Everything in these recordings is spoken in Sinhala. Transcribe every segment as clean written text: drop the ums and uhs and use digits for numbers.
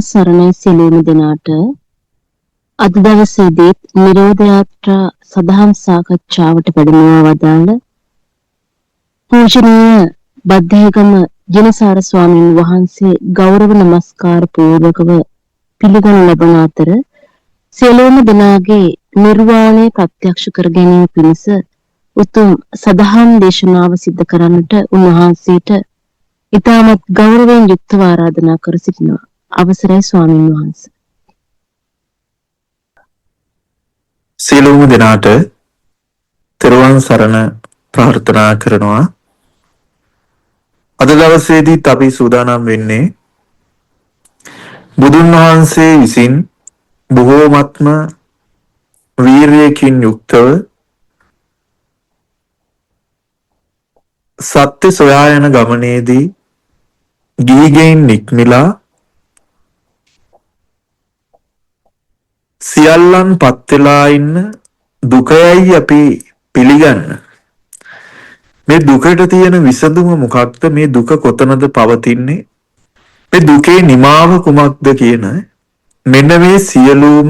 සරණයි සියලුම දෙනාට අද දවසේදී නිරෝධ යාත්‍රා සදහම් සාකච්ඡාවට වැඩමවා වදාළ පූජනීය බද්ධේගම ජනසාර ස්වාමීන් වහන්සේ ගෞරව නමස්කාර පූර්වකව පිළිගනු ලබන අතර සියලුම දෙනාගේ නිර්වාණය ප්‍රත්‍යක්ෂ කර ගැනීම පිණිස උතුම් සදහම් දේශනාව සිදු කරන්නට උන්වහන්සේට ඉතාමත් ගෞරවයෙන් යුක්තව ආරාධනා කර සිටිනවා. අවසරයි ස්වාමීන් වහන්සේ. සියලුම දෙනාට තෙරුවන් සරණ ප්‍රාර්ථනා කරනවා. අද දවසේදී අපි සූදානම් වෙන්නේ බුදුන් වහන්සේ විසින් බොහෝමත්ම වීරියකින් යුක්තව සත්‍ය සොයා යන ගමනේදී ගිහිගෙයින් නික්මිලා සියල්ලන් පත් වෙලා ඉන්න දුකයයි අපි පිළිගන්න. මේ දුකට තියෙන විසඳුම මොකක්ද? මේ දුක කොතනද පවතින්නේ? මේ දුකේ නිමාව කුමක්ද කියන මෙන්න මේ සියලුම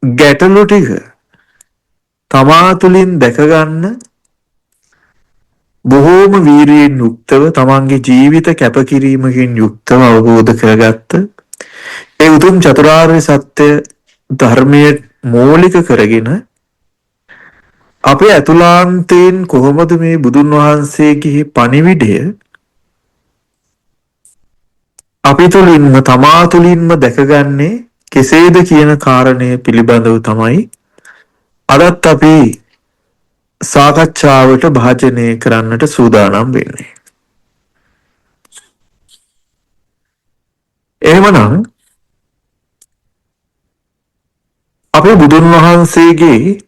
ගැටලු ටික තමා තුළින් දැක ගන්න බොහෝම වීරියෙන් යුක්තව තමන්ගේ ජීවිත කැපකිරීමකින් යුක්තව අවබෝධ කරගත්ත ඒ උතුම් චතුරාර්ය සත්‍ය ධර්මයේ මූලික කරගෙන අපේ අතුලාන්තයෙන් කොහොමද මේ බුදුන් වහන්සේගේ පණිවිඩය අපි තුළින්ම තමා තුළින්ම දැකගන්නේ කෙසේද කියන කාරණය පිළිබඳව තමයි අදත් අපි සාකච්ඡාවට භාජනය කරන්නට සූදානම් වෙන්නේ. එහෙමනම් අපේ බුදුන් වහන්සේගේ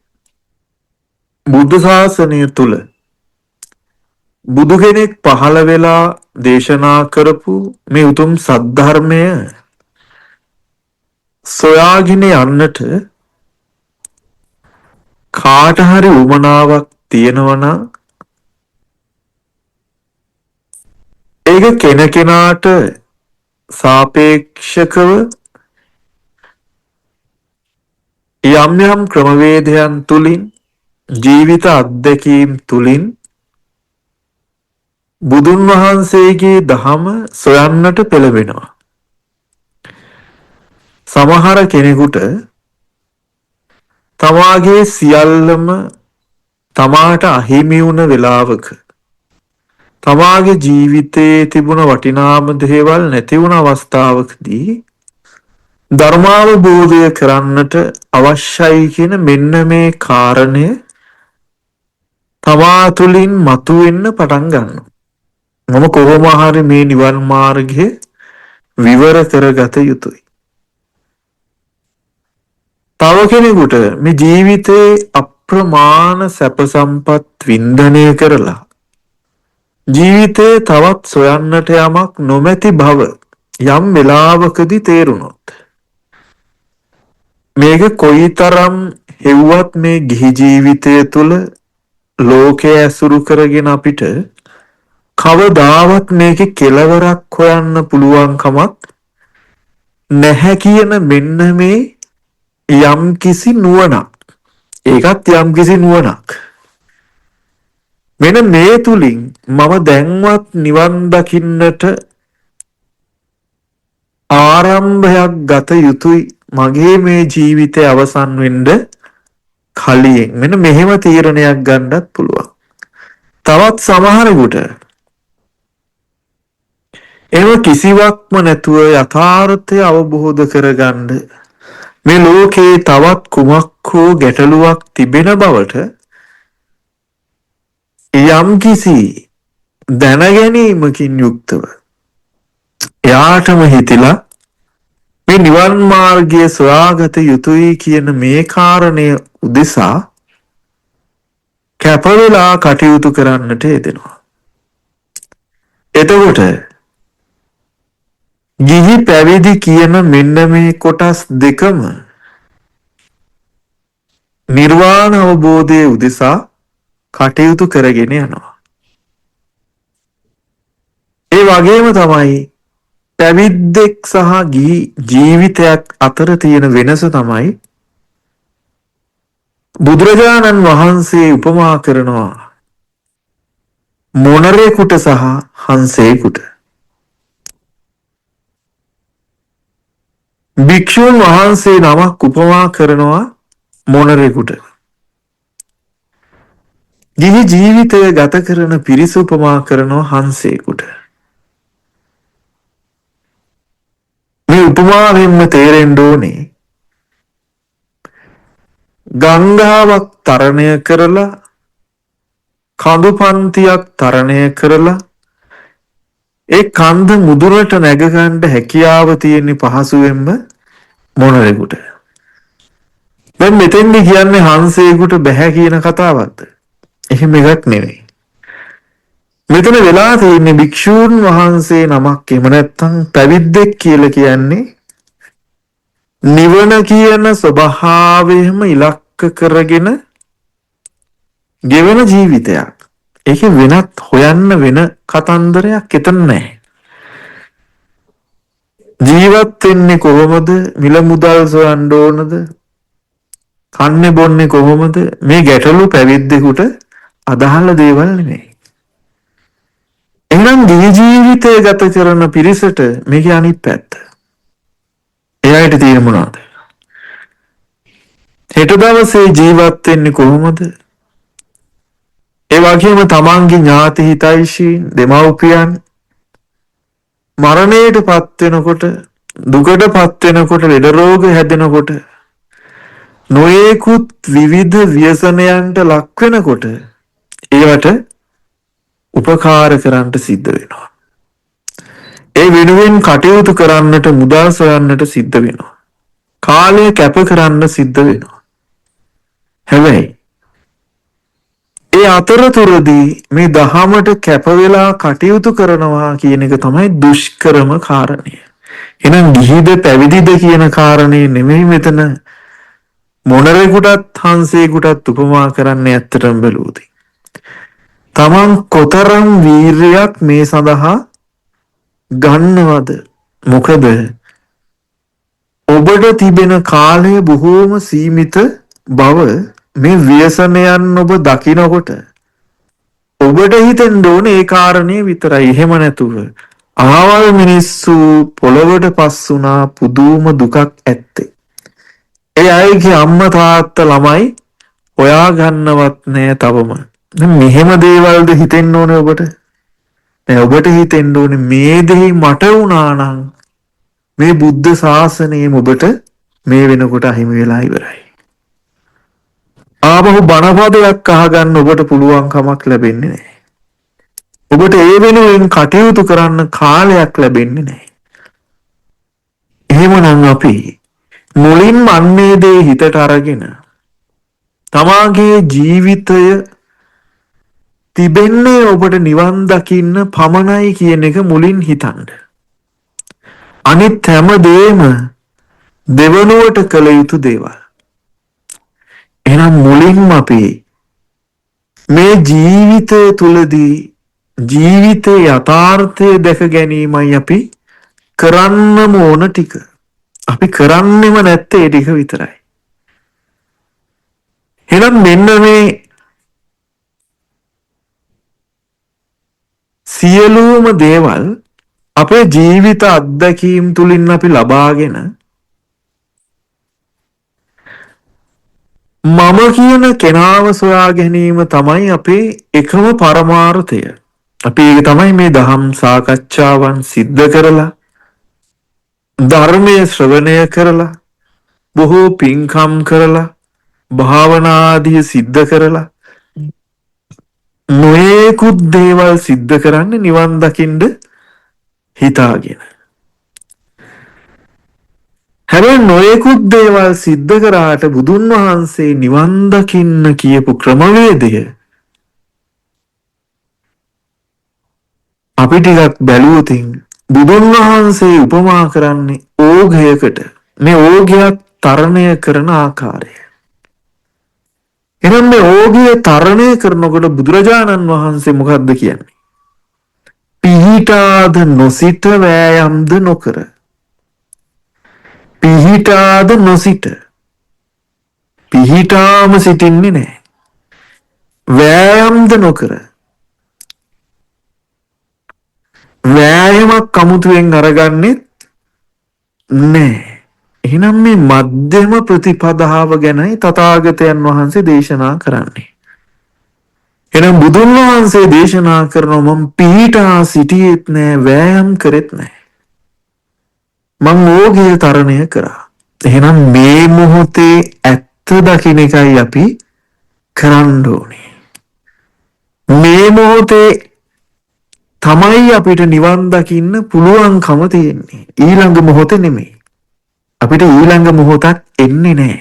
බුද්ධ ශාසනය තුල බුදු කෙනෙක් පහළ වෙලා දේශනා කරපු මේ උතුම් සද්ධර්මය සොයාගෙන යන්නට කාට හරි උමනාවක් තියෙනවා නම් ඒක කෙනකෙනාට සාපේක්ෂකව යම් යම් ක්‍රමවේදයන් තුලින් ජීවිත අත්දැකීම් තුලින් බුදුන් වහන්සේගේ දහම සොයන්නට පෙළඹෙනවා. සමහර කෙනෙකුට තමාගේ සියල්ලම තමාට අහිමි වුණ වෙලාවක තමාගේ ජීවිතයේ තිබුණ වටිනාම දේවල් නැති වුණ අවස්ථාවකදී ධර්මාවබෝධය කරන්නට අවශ්‍යයි කියන මෙන්න මේ කාරණය තමා තුළින් මතුවෙන්න පටන් ගන්නවා. මම කොහොම හරි මේ නිවන් මාර්ගය විවර කරගත යුතුයි. තව කෙනෙකුට මේ ජීවිතේ අප්‍රමාණ සැප සම්පත් වින්දනය කරලා ජීවිතේ තවත් සොයන්නට යමක් නොමැති බව යම් වෙලාවකදී තේරුණොත් මේක කොයිතරම් හෙව්වත් මේ ගිහි ජීවිතය තුළ ලෝකයේ ඇසුරු කරගෙන අපිට කවදාවත් මේකේ කෙලවරක් හොයන්න පුළුවන් කමක් නැහැ කියන මෙන්න මේ යම් කිසි නුවණක්. ඒකත් යම් කිසි නුවණක්. මෙන්න මේ තුලින් මම දැන්වත් නිවන් දකින්නට ආරම්භයක් ගත යුතුයි. මගේ මේ ජීවිතය අවසන් වෙන්න කලින් මෙන්න මෙහෙම තීරණයක් ගන්නත් පුළුවන්. තවත් සමහරෙකුට ඒව කිසිවක්ම නැතුව යථාර්ථය අවබෝධ කරගන්න මේ ලෝකේ තවත් කුමක් හෝ ගැටලුවක් තිබෙන බවට යම් කිසි දැනගැනීමකින් යුක්තව එයාටම හිතිලා මේ නිවන් මාර්ගය සොයාගත යුතුයි කියන මේ කාරණය උදෙසා කැප වෙලා කටයුතු කරන්නට යෙදෙනවා. එතකොට ගිහි පැවිදි කියන මෙන්න මේ කොටස් දෙකම නිර්වාණ අවබෝධයේ උදෙසා කටයුතු කරගෙන යනවා. ඒ වගේම තමයි පැවිද්දෙක් සහ ගිහි ජීවිතයක් අතර තියෙන වෙනස තමයි බුදුරජාණන් වහන්සේ උපමා කරනවා මොනරෙකුට සහ හංසයෙකුට. භික්ෂුන් වහන්සේ නමක් උපමා කරනවා මොනරෙකුට. ගිහි ජීවිතය ගත කරන පිරිස උපමා කරනවා හංසයෙකුට. මේ උපමාවෙන්ම තේරෙන්න ඕනේ ගංගාවක් තරණය කරලා කඳු පන්තියක් තරණය කරලා ඒ කන්ද මුදුනට නැග ගන්න හැකියාව තියෙන පහසුවෙන්ම මොනරෙකුට. දැන් මෙතෙන්දි කියන්නේ හංසයෙකුට බෑ කියන කතාවක්ද? එහෙම එකක් නෙවෙයි. මෙතන වෙලා තියෙන්නේ භික්ෂූන් වහන්සේ නමක් එහෙම නැත්නම් පැවිද්දෙක් කියලා කියන්නේ නිවන කියන ස්වභාවයෙන්ම ඉලක්ක කරගෙන ගෙවන ජීවිතයක්. ඒක වෙනත් හොයන්න වෙන කතන්දරයක් එතන නැහැ. ජීවත් වෙන්නේ කොහොමද? මිල මුදල් සොයන්න ඕනද? කන්නේ බොන්නේ කොහොමද? මේ ගැටලු පැවිද්දෙකුට අදාළ දේවල් නෙමෙයි. එහෙනම් ගිහි ජීවිතය ගත කරන පිරිසට මේකේ අනිත් පැත්ත. එයාට තියෙන මොනවද? හෙට දවසේ ජීවත් වෙන්නේ කොහොමද? ඒ වගේම තමන්ගේ ඥාති හිතයිෂීන් දෙමව්පියන් මරණයටපත් වෙනකොට දුකටපත් වෙනකොට ලෙඩ රෝග හැදෙනකොට නොයෙකුත් විවිධ ව්‍යසනයන්ට ලක් වෙනකොට ඒවට උපකාර කරන්නට සිද්ධ වෙනවා. ඒ වෙනුවෙන් කටයුතු කරන්නට මුදල් සොයන්නට සිද්ධ වෙනවා. කාලය කැප කරන්න සිද්ධ වෙනවා. හැබැයි ඒ අතරතුරදී මේ දහමට කැප වෙලා කටයුතු කරනවා කියන එක තමයි දුෂ්කරම කාරණය. එහෙනම් ගිහිද පැවිදිද කියන කාරණේ නෙමෙයි මෙතන මොනරෙකුටත් හංසයෙකුටත් උපමා කරන්නේ ඇත්තටම බැලුවොත්. තමන් කොතරම් වීරයක් මේ සඳහා ගන්නවද? මොකද ඔබට තිබෙන කාලය බොහෝම සීමිත බව මේ ව්‍යසනයන් ඔබ දකිනකොට ඔබට හිතෙන්න ඕනේ ඒ කාරණේ විතරයි. එහෙම නැතුව ආවල් මිනිස්සු පොළවට පස් වුණා පුදුම දුකක් ඇත්තේ. ඒ අයගේ අම්මා තාත්තා ළමයි හොයා ගන්නවත් නෑ තවම. මෙහෙම දේවල්ද හිතෙන්න ඕනේ ඔබට? නෑ, ඔබට හිතෙන්න ඕනේ මේ දේ මට වුණා නම් මේ බුද්ධ ශාසනයෙන් ඔබට මේ වෙනකොට අහිමි වෙලා ඉවරයි. ආපහු බණපදයක් අහගන්න ඔබට පුළුවන් කමක් ලැබෙන්නේ නැහැ. ඔබට ඒ වෙනුවෙන් කටයුතු කරන්න කාලයක් ලැබෙන්නේ නැහැ. එහෙමනම් අපි මුලින්ම අන්නේ දේ හිතට අරගෙන තමාගේ ජීවිතය තිබෙන්නේ ඔබට නිවන් දකින්න පමණයි කියන එක මුලින් හිතන්න. අනිත් හැම දෙයක්ම දෙවනුවට කළ යුතු දේවල්. එහෙනම් මුලින්ම අපි මේ ජීවිතය තුලදී ජීවිතයේ යථාර්ථය දැක ගැනීමයි අපි කරන්නම ඕන ටික. අපි කරන්නෙම නැත්තේ ඒ ටික විතරයි. එහෙනම් මෙන්න මේ සියලුම දේවල් අපේ ජීවිත අත්දැකීම් තුලින් අපි ලබාගෙන මම කියන කෙනාව සොයා ගැනීම තමයි අපේ එකම පරමාර්ථය. අපි ඒක තමයි මේ දහම් සාකච්ඡාවන් සිද්ධ කරලා ධර්මයේ ශ්‍රවණය කරලා බොහෝ පින්කම් කරලා භාවනා ආදී සිද්ධ කරලා නොයෙකුත් දේවල් සිද්ධ කරන්නේ නිවන් දකින්න හිතාගෙන. හැබැයි නොයෙකුත් දේවල් සිද්ධ කරාට බුදුන් වහන්සේ නිවන් දකින්න කියපු ක්‍රමවේදය අපි ටිකක් බැලුවොතින් බුදුන් වහන්සේ උපමා කරන්නේ ඕඝයකට. මේ ඕඝයක් තරණය කරන ආකාරය. එහෙනම් මේ ඕඝය තරණය කරනකොට බුදුරජාණන් වහන්සේ මොකද්ද කියන්නේ? පිහිටාද නොසිට වෑයම්ද නොකර. පිහිටාද නොසිට. පිහිටාම සිටින්නේ නැහැ. වෑයම්ද නොකර. වෑයමක් අමුතුවෙන් අරගන්නෙත් නැහැ. එහෙනම් මේ මධ්‍යම ප්‍රතිපදාව ගැනයි තථාගතයන් වහන්සේ දේශනා කරන්නේ. එහෙනම් බුදුන් වහන්සේ දේශනා කරනවා මම පිහිටා සිටියෙත් නැහැ, වෑයම් කරෙත් නැහැ. මං ඕගය තරණය කරා. එහෙනම් මේ මොහොතේ ඇත්ත දකින්න එකයි අපි කරන්න ඕනේ. මේ මොහොතේ තමයි අපිට නිවන් දකින්න පුළුවන්කම තියෙන්නේ. ඊළඟ මොහොතේ නෙමෙයි. අපිට ඊළඟ මොහොතක් එන්නේ නැහැ.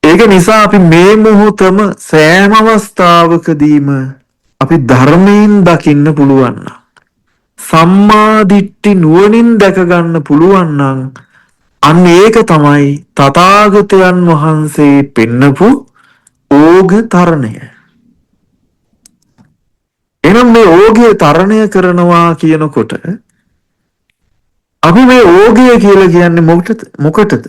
ඒක නිසා අපි මේ මොහොතම සෑම අවස්ථාවකදීම අපි ධර්මයෙන් දකින්න පුළුවන් නම්, සම්මා දිට්ඨි නුවණින් දැක ගන්න පුළුවන් නම් අන්න ඒක තමයි තථාගතයන් වහන්සේ පෙන්නපු ඕග තරණය. එහෙනම් මේ ඕගය තරණය කරනවා කියනකොට අපි මේ ඕගය කියලා කියන්නේ මොකටද?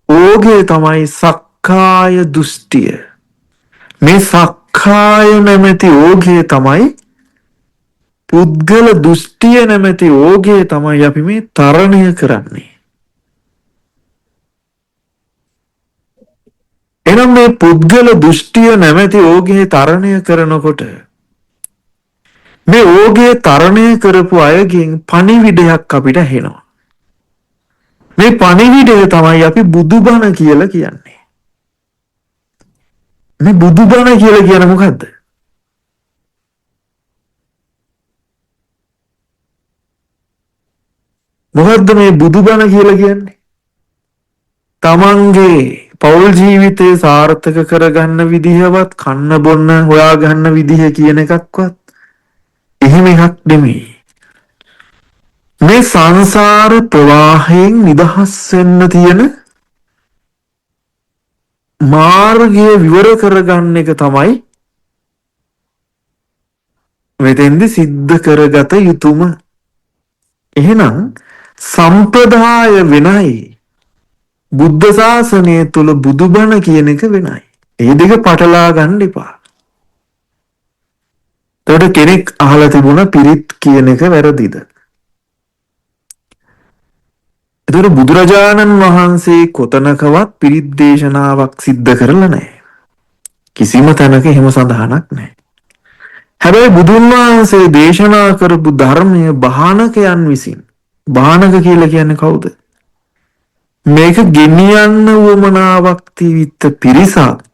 ඕගය තමයි සක්කාය දෘෂ්ටිය. මේ සක්කාය නැමැති ඕගය තමයි, පුද්ගල දෘෂ්ටිය නැමැති ඕගය තමයි අපි මේ තරණය කරන්නේ. එහෙනම් මේ පුද්ගල දෘෂ්ටිය නැමැති ඕගය තරණය කරනකොට මේ ඕගය තරණය කරපු අයගෙන් පණිවිඩයක් අපිට ඇහෙනවා. මේ පණිවිඩය තමයි අපි බුදුබණ කියලා කියන්නේ. මේ බුදුබණ කියලා කියන්නේ මොකද්ද? මොකද්ද මේ බුදුබණ කියලා කියන්නේ? තමන්ගේ පෞල් ජීවිතය සාර්ථක කරගන්න විදිහවත්, කන්න බොන්න හොයාගන්න විදිහ කියන එකක්වත් එහෙම එකක් නෙමෙයි. මේ සංසාර ප්‍රවාහයෙන් නිදහස් වෙන්න තියෙන මාර්ගය විවර කරගන්න එක තමයි මෙතෙන්දි සිද්ධ කරගත යුතුම. එහෙනම් සම්ප්‍රදාය වෙනයි, බුද්ධ ශාසනය තුල බුදුබණ කියන එක වෙනයි. ඒ දෙක පටලා ගන්න එපා. එතකොට කෙනෙක් අහලා තිබුණා පිරිත් කියන එක වැරදිද? එතකොට බුදුරජාණන් වහන්සේ කොතනකවත් පිරිත් දේශනාවක් සිද්ධ කරලා නැහැ. කිසිම තැනක එහෙම සඳහනක් නැහැ. හැබැයි බුදුන් වහන්සේ දේශනා කරපු ධර්මය බාහනකයන් විසින්, බාහනක කියලා කියන්නේ කවුද? මේක ගෙනියන්න උවමනාවක් තිවිත්ත පිරිසක්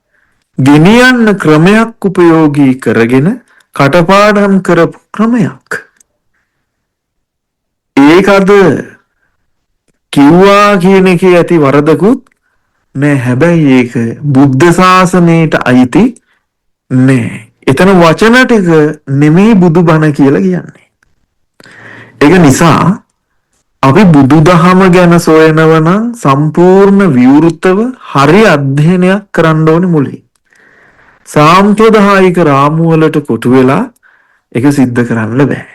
ගෙනියන්න ක්‍රමයක් උපයෝගී කරගෙන කටපාඩම් කරපු ක්‍රමයක්. ඒකද කිව්වා කියන එකේ ඇති වරදකුත් නෑ. හැබැයි ඒක බුද්ධ ශාසනයට අයිති නෑ. එතන වචන ටික නෙමෙයි බුදුබණ කියලා කියන්නේ. ඒක නිසා අපි බුදුදහම ගැන සොයනව නම් සම්පූර්ණ විවෘතව හරි අධ්‍යයනයක් කරන්න ඕනේ මුලින්. සාම්ප්‍රදායික රාමු වලට කොටු වෙලා ඒක සිද්ධ කරන්න බෑ.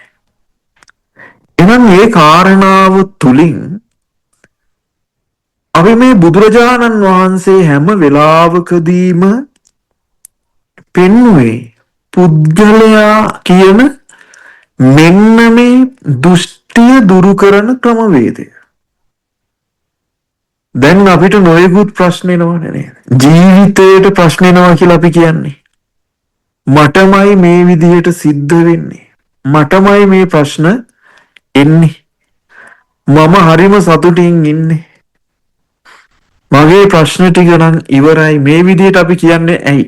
එහෙනම් මේ කාරණාව තුලින් අපි මේ බුදුරජාණන් වහන්සේ හැම වෙලාවකදීම පෙන්වුවේ පුද්ගලයා කියන මෙන්න මේ දෘෂ්ටිය දුරු කරන ක්‍රමවේදය. දැන් අපිට නොයෙකුත් ප්‍රශ්න එනවනේ නේද? ජීවිතේට ප්‍රශ්න එනවා කියලා අපි කියන්නේ. මටමයි මේ විදිහට සිද්ධ වෙන්නේ. මටමයි මේ ප්‍රශ්න එන්නේ. මම හරිම සතුටින් ඉන්නේ. මගේ ප්‍රශ්න ටික නම් ඉවරයි. මේ විදිහට අපි කියන්නේ ඇයි?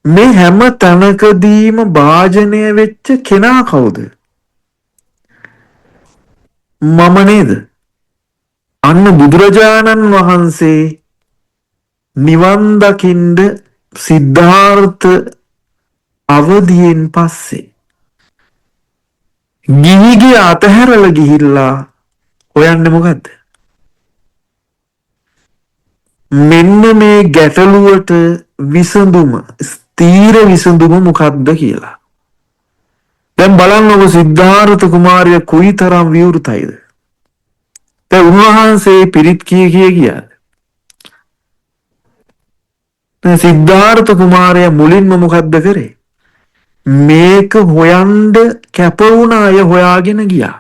මේ හැම තැනකදීම භාජනය වෙච්ච කෙනා කවුද? මම නේද? අන්න බුදුරජාණන් වහන්සේ නිවන් දකින්න සිද්ධාර්ථ අවදියෙන් පස්සේ ගිහිගේ අතහැරලා ගිහිල්ලා හොයන්නේ මොකද්ද? මෙන්න මේ ගැටලුවට විසඳුම ස්ථීර විසඳුම මොකක්ද කියලා. දැන් බලන්න ඔබ සිද්ධාර්ථ කුමාරයා කුයිතරම් විවෘතයිද? දැන් උන්වහන්සේ පිරිත් කිය ගියාද? දැන් සිද්ධාර්ථ කුමාරයා මුලින්ම මොකද්ද කරේ? මේක හොයන්න කැප වුණ අය හොයාගෙන ගියා.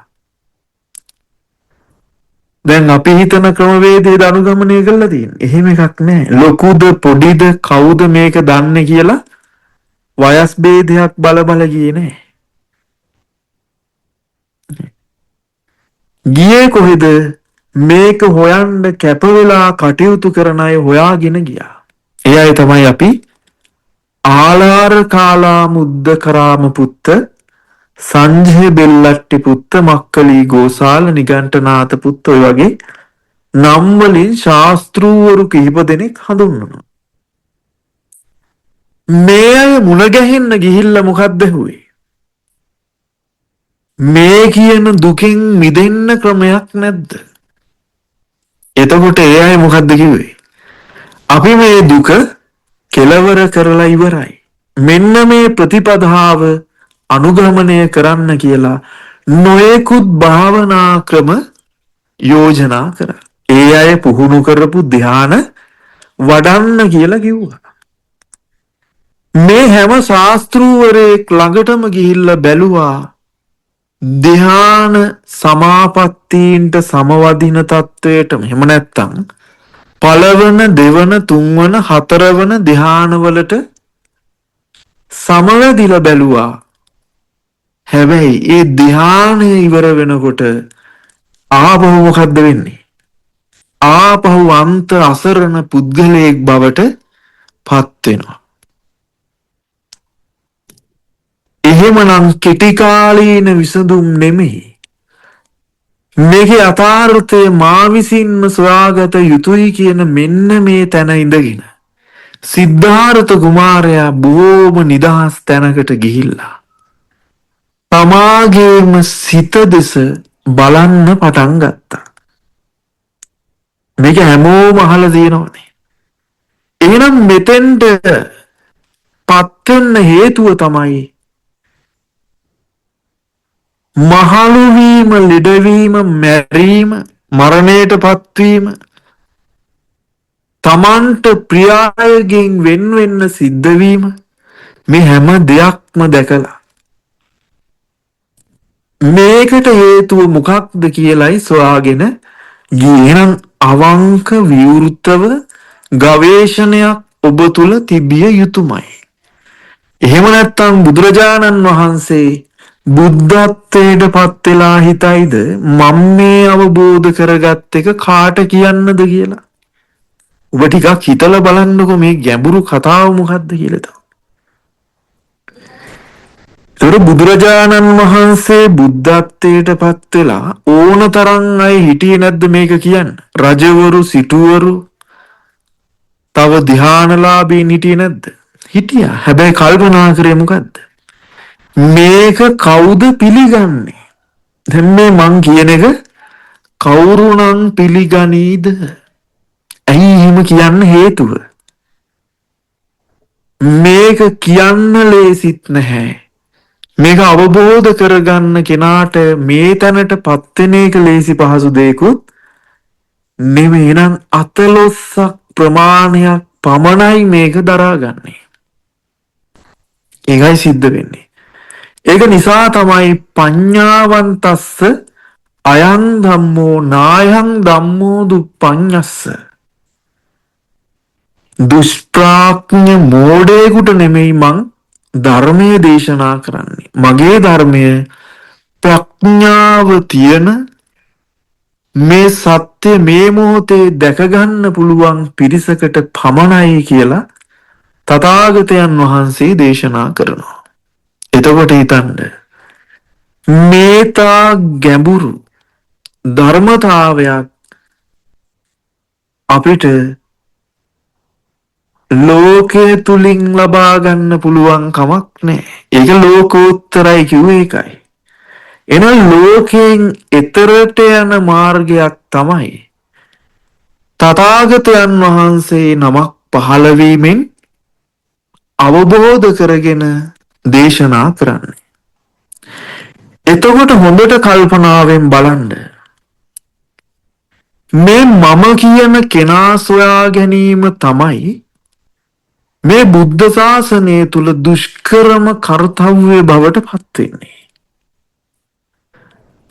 දැන් අපි හිතන ක්‍රමවේදයේ අනුගමනය කරලා තියෙන්නේ. එහෙම එකක් නැහැ. ලොකුද පොඩිද කවුද මේක දන්නේ කියලා වයස් ભેදයක් බල ගියේ නැහැ. ගියේ කොහෙද? මේක හොයන්න කැප වෙලා කටයුතු කරන අය හොයාගෙන ගියා. ඒ අය තමයි අපි ආලාර කාලා මුද්ද කරාම පුත්ත සංජය බෙල්ලට්ටි පුත්ත මක්කලී ගෝසාල නිගණ්ඨනාත පුත්ත ඔය වගේ නම් වලින් ශාස්ත්‍රූවරු කිහිප දෙනෙක් හඳුන්වනවා. මේ අය මුණ ගැහෙන්න ගිහිල්ලා මොකක්ද හුවේ? මේ කියන දුකින් මිදෙන්න ක්‍රමයක් නැද්ද? එතකොට ඒ අය මොකද්ද කිව්වේ? අපි මේ දුක කෙලවර කරලා ඉවරයි. මෙන්න මේ ප්‍රතිපදාව අනුගමනය කරන්න කියලා නොයෙකුත් භාවනා ක්‍රම යෝජනා කරා. ඒ අය පුහුණු කරපු ධ්‍යාන වඩන්න කියලා කිව්වා. මේ හැම ශාස්ත්‍රූවරයෙක් ළඟටම ගිහිල්ලා බැලුවා ධ්‍යාන සමාපත්තීන්ට සමවදින තත්වයටම. එහෙම නැත්තම් පළවන දෙවන තුන්වන හතරවන ධ්‍යානවලට සමවැදිලා බැලුවා. හැබැයි ඒ ධ්‍යානය ඉවර වෙනකොට ආපහු මොකද්ද වෙන්නේ? ආපහු අන්ත අසරණ පුද්ගලයෙක් බවට පත් වෙනවා. එහෙමනම් කෙටි කාලීන විසඳුම් නෙමෙයි. මේකේ යථාර්ථය මා විසින්ම සොයාගත යුතුයි කියන මෙන්න මේ තැන ඉඳගෙන සිද්ධාර්ථ කුමාරයා බොහොම නිදහස් තැනකට ගිහිල්ලා තමාගේම සිත දෙස බලන්න පටන් ගත්තා. මේක හැමෝම අහලා තියෙනවනේ. එහෙනම් මෙතෙන්ට පත් වෙන්න හේතුව තමයි මහලු වීම, ලෙඩවීම, මැරීම, මරණයට පත්වීම, තමන්ට ප්‍රිය අයගෙන් වෙන් වෙන්න සිද්ධ වීම, මේ හැම දෙයක්ම දැකලා මේකට හේතුව මොකක්ද කියලායි සොයාගෙන ගියේ. නම් අවංක විවෘතව ගවේෂණයක් ඔබ තුල තිබිය යුතුමයි. එහෙම නැත්නම් බුදුරජාණන් වහන්සේ බුද්ධත්වයට පත් වෙලා හිතයිද මම මේ අවබෝධ කරගත් එක කාට කියන්නද කියලා? ඔබ ටිකක් හිතලා බලන්නකො මේ ගැඹුරු කතාව මොකද්ද කියලා. ඒතර බුදුරජාණන් වහන්සේ බුද්ධත්වයට පත් වෙලා ඕන තරම් අය හිටියේ නැද්ද මේක කියන්න? රජවරු, සිටුවරු, තව ධ්‍යානලාභීන් හිටියේ නැද්ද? හිටියා. හැබැයි කල්පනා කරේ මොකද්ද? මේක කවුද පිළිගන්නේ? දැන් මේ මං කියන එක කවුරුනම් පිළිගනීද? ඇයි එහෙම කියන්න හේතුව? මේක කියන්න ලේසිත් නැහැ. මේක අවබෝධ කරගන්න කෙනාට මේ තැනට පත් වෙන එක ලේසි පහසු දෙයක්වත් නෙමෙයි. නම් අතලොස්සක් ප්‍රමාණයක් පමණයි මේක දරාගන්නේ. ඒකයි සිද්ධ වෙන්නේ. ඒක නිසා තමයි පඤ්ඤාවන්තස්ස අයං ධම්මෝ නායං ධම්මෝ දුප්පඤ්ඤස්ස. දුෂ්ප්‍රඥ මෝඩයෙකුට නෙමෙයි මං ධර්මයේ දේශනා කරන්නේ. මගේ ධර්මය ප්‍රඥාව තියෙන මේ සත්‍ය මේ මොහොතේ දැක ගන්න පුළුවන් පිරිසකට පමණයි කියලා තථාගතයන් වහන්සේ දේශනා කරනවා. එතකොට හිතන්න මේතා ගැඹුරු ධර්මතාවයක් අපිට ලෝකයේ තුලින් ලබා ගන්න පුළුවන් කමක් නැහැ. ඒක ලෝකෝත්තරයි කිව්වේ ඒකයි. එහෙනම් ලෝකයෙන් එතරට යන මාර්ගයක් තමයි තථාගතයන් වහන්සේ නමක් පහළ වීමෙන් අවබෝධ කරගෙන දේශනා කරන්නේ. එතකොට හොඳට කල්පනාවෙන් බලන්න මේ මම කියන කෙනා සොයා ගැනීම තමයි මේ බුද්ධ ශාසනය තුල දුෂ්කරම කර්තව්‍ය බවට පත් වෙන්නේ.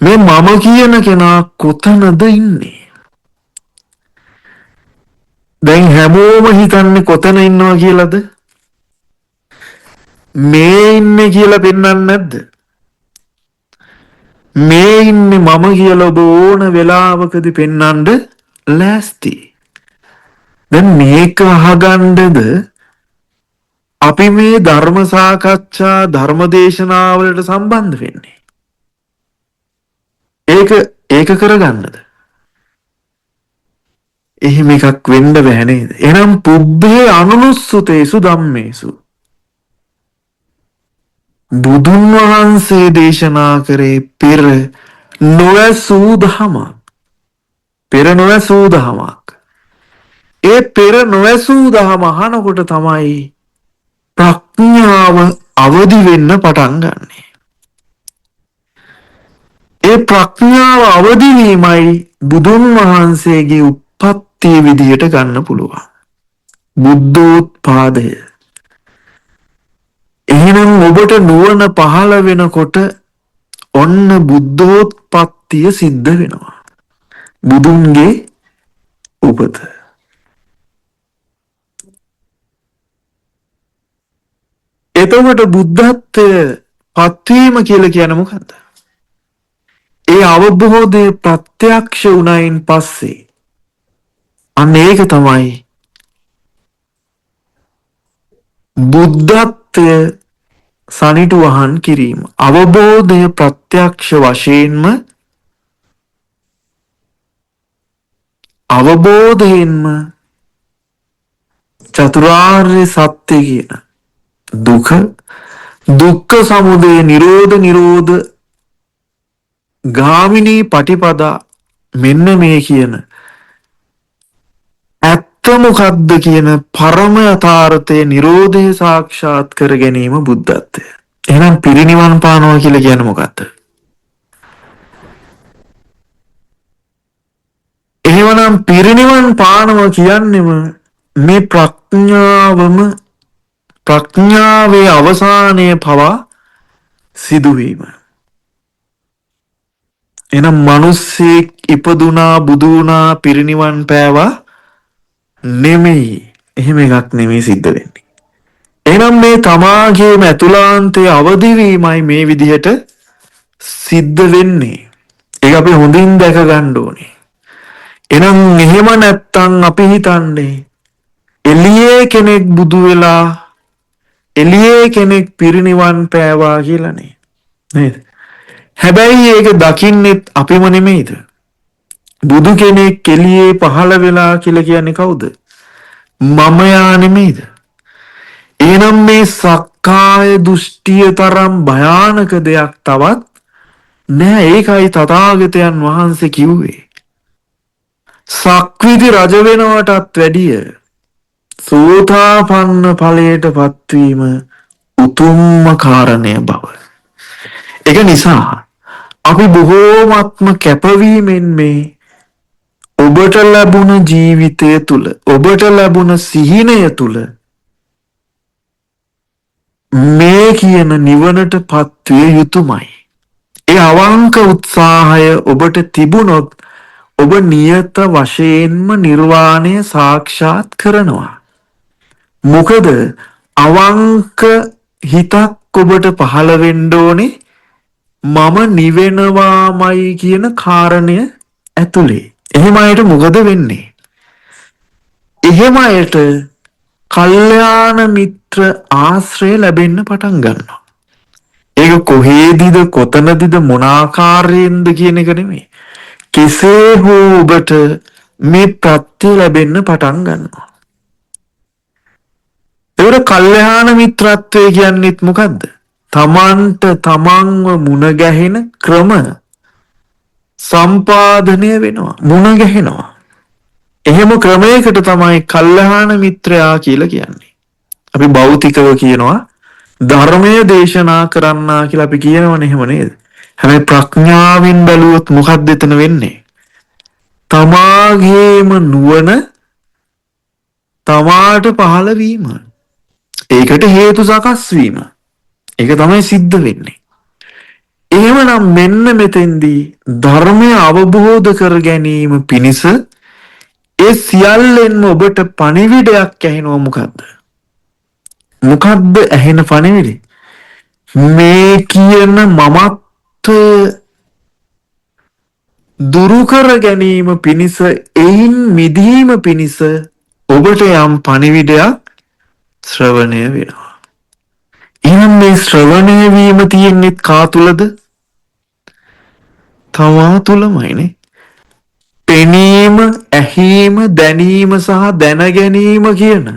මේ මම කියන කෙනා කොතනද ඉන්නේ? දැන් හැමෝම හිතන්නේ කොතන ඉන්නවා කියලාද? මේ ඉන්නේ කියලා පෙන්වන්නේ නැද්ද? මේ ඉන්නේ මම කියලා ඔබ ඕන වෙලාවකදී පෙන්වන්න ලෑස්ති. දැන් මේක අහගන්නද අපි මේ ධර්ම සාකච්ඡා ධර්ම දේශනාවලට සම්බන්ධ වෙන්නේ? ඒක කරගන්නද? එහෙම එකක් වෙන්න බෑ නේද? එහෙනම් පුබ්බේ අනුනුස්සතේසු ධම්මේසු බුදුන් වහන්සේ දේශනා කරේ පෙර නොඇසූ දහමක්. පෙර නොඇසූ දහමක්. ඒ පෙර නොඇසූ දහම අහනකොට තමයි ප්‍රඥාව අවදි වෙන්න පටන් ගන්නෙ. ඒ ප්‍රඥාව අවදි වීමයි බුදුන් වහන්සේගේ උප්පත්තිය විදියට ගන්න පුළුවන්. බුද්ධෝත්පාදය. එහෙනම් ඔබට නුවණ පහළ වෙනකොට ඔන්න බුද්ධෝත්පත්තිය සිද්ධ වෙනවා. බුදුන්ගේ උපත. එතකොට බුද්ධත්වය පත්වීම කියලා කියන්නේ මොකද්ද? ඒ අවබෝධය ප්‍රත්‍යක්ෂ වුණයින් පස්සේ අන්න ඒක තමයි බුද්ධත්වය සනිටුවහන් කිරීම. අවබෝධය ප්‍රත්‍යක්ෂ වශයෙන්ම අවබෝධයෙන්ම චතුරාර්ය සත්‍ය කියන දුක්ඛ සමුදය නිරෝධ ගාමිනී පටිපදා මෙන්න මේ කියන ඇත්ත මොකද්ද කියන පරම යථාර්ථයේ නිරෝධය සාක්ෂාත් කර ගැනීම බුද්ධත්වය. එහෙනම් පිරිනිවන් පානවා කියලා කියන්නේ මොකද්ද? එහෙමනම් පිරිනිවන් පානවා කියන්නේම මේ ප්‍රඥාවේ අවසානයේ පවා සිදුවීම. එහෙනම් මිනිස්සෙක් ඉපදුනා බුදු වුණා පිරිනිවන් පෑවා නෙමෙයි. එහෙම එකක් නෙමෙයි සිද්ධ වෙන්නේ. එහෙනම් මේ තමාගේම ඇතුළාන්තයේ අවදි වීමයි මේ විදිහට සිද්ධ වෙන්නේ. ඒක අපි හොඳින් දැක ගන්න ඕනේ. එහෙනම් එහෙම නැත්තම් අපි හිතන්නේ එළියේ කෙනෙක් බුදු වෙලා එළියේ කෙනෙක් පිරිනිවන් පෑවා කියලානේ. නේද? හැබැයි ඒක දකින්නෙත් අපිම නෙමෙයිද? බුදු කෙනෙක් එළියේ පහළ වෙලා කියලා කියන්නේ කවුද? මමයා නෙමෙයිද? එහෙනම් මේ සක්කාය දෘෂ්ටිය තරම් භයානක දෙයක් තවත් නෑ. ඒකයි තථාගතයන් වහන්සේ කිව්වේ සක්විති රජ වෙනවටත් වැඩිය සෝතාපන්න ඵලයට පත්වීම උතුම්ම කාරණය බව. ඒක නිසා අපි බොහෝමත්ම කැපවීමෙන් මේ ඔබට ලැබුණ ජීවිතය තුල ඔබට ලැබුණ සිහිනය තුල මේ කියන නිවනට පත්විය යුතුමයි. ඒ අවංක උත්සාහය ඔබට තිබුණොත් ඔබ නියත වශයෙන්ම නිර්වාණය සාක්ෂාත් කරනවා. මොකද අවංක හිතක් ඔබට පහළ වෙන්න ඕනේ මම නිවෙනවාමයි කියන කාරණය ඇතුලේ. එහෙම අයට මොකද වෙන්නේ? එහෙම අයට කල්යාණ මිත්‍ර ආශ්‍රය ලැබෙන්න පටන් ගන්නවා. ඒක කොහේදීද කොතනදීද මොන ආකාරයෙන්ද කියන එක නෙමෙයි. කෙසේ හෝ ඔබට මේ ප්‍රත්‍ය ලැබෙන්න පටන් ගන්නවා. ඒකට කල්යාණ මිත්‍රත්වය කියන්නේත් මොකද්ද? තමන්ට තමන්ව මුණ ගැහෙන ක්‍රම සම්පාදනය වෙනවා. මුණ ගැහෙනවා. එහෙම ක්‍රමයකට තමයි කල්යාණ මිත්‍රයා කියලා කියන්නේ. අපි භෞතිකව කියනවා ධර්මය දේශනා කරන්නා කියලා අපි කියනවනේ, එහෙම නේද? හැබැයි ප්‍රඥාවෙන් බැලුවොත් මොකක්ද එතන වෙන්නේ? තමාගේම නුවණ තමාට පහළ වීම. ඒකට හේතු සකස් වීම. ඒක තමයි සිද්ධ වෙන්නේ. එහෙමනම් මෙන්න මෙතෙන්දී ධර්මය අවබෝධ කර ගැනීම පිණිස ඒ සියල්ලෙන්ම ඔබට පණිවිඩයක් ඇහෙනවා. මොකද්ද ඇහෙන පණිවිඩය? මේ කියන මමත්වය දුරු කර ගැනීම පිණිස, එයින් මිදීම පිණිස ඔබට යම් පණිවිඩයක් ශ්‍රවණය වෙනවා. එහෙනම් මේ ශ්‍රවණය වීම තියෙන්නේ කා තුලද? තමා තුලමයිනේ. පෙනීම, ඇහිීම, දැනීම සහ දැන ගැනීම කියන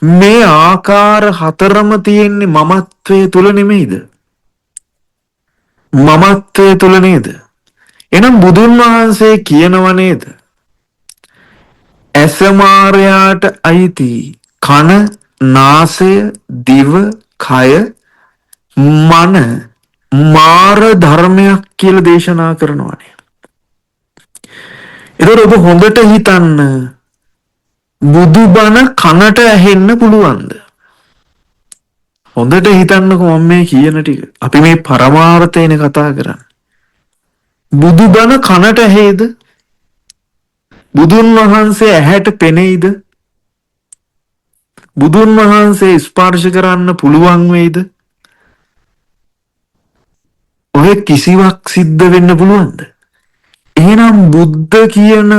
මේ ආකාර හතරම තියෙන්නේ මමත්වයේ තුල නෙමෙයිද? මමත්වයේ තුල නේද? එහෙනම් බුදුන් වහන්සේ කියනව නේද? ඇස මාරයාට අයිති, කන, නාසය, දිව, කය, මන මාර ධර්මයක් කියලා දේශනා කරනවානේ. ඒතර ඔබ හොඳට හිතන්න, බුදුබණ කනට ඇහෙන්න පුළුවන්ද? හොඳට හිතන්නකෝ මම මේ කියන ටික. අපි මේ පරමාර්ථයනේ කතා කරන්නේ. බුදුබණ කනට ඇහෙයිද? බුදුන් වහන්සේ ඇහැට පෙනෙයිද? බුදුන් වහන්සේ ස්පර්ශ කරන්න පුළුවන් වෙයිද? ඔය කිසිවක් සිද්ධ වෙන්න පුළුවන්ද? එහෙනම් බුද්ධ කියන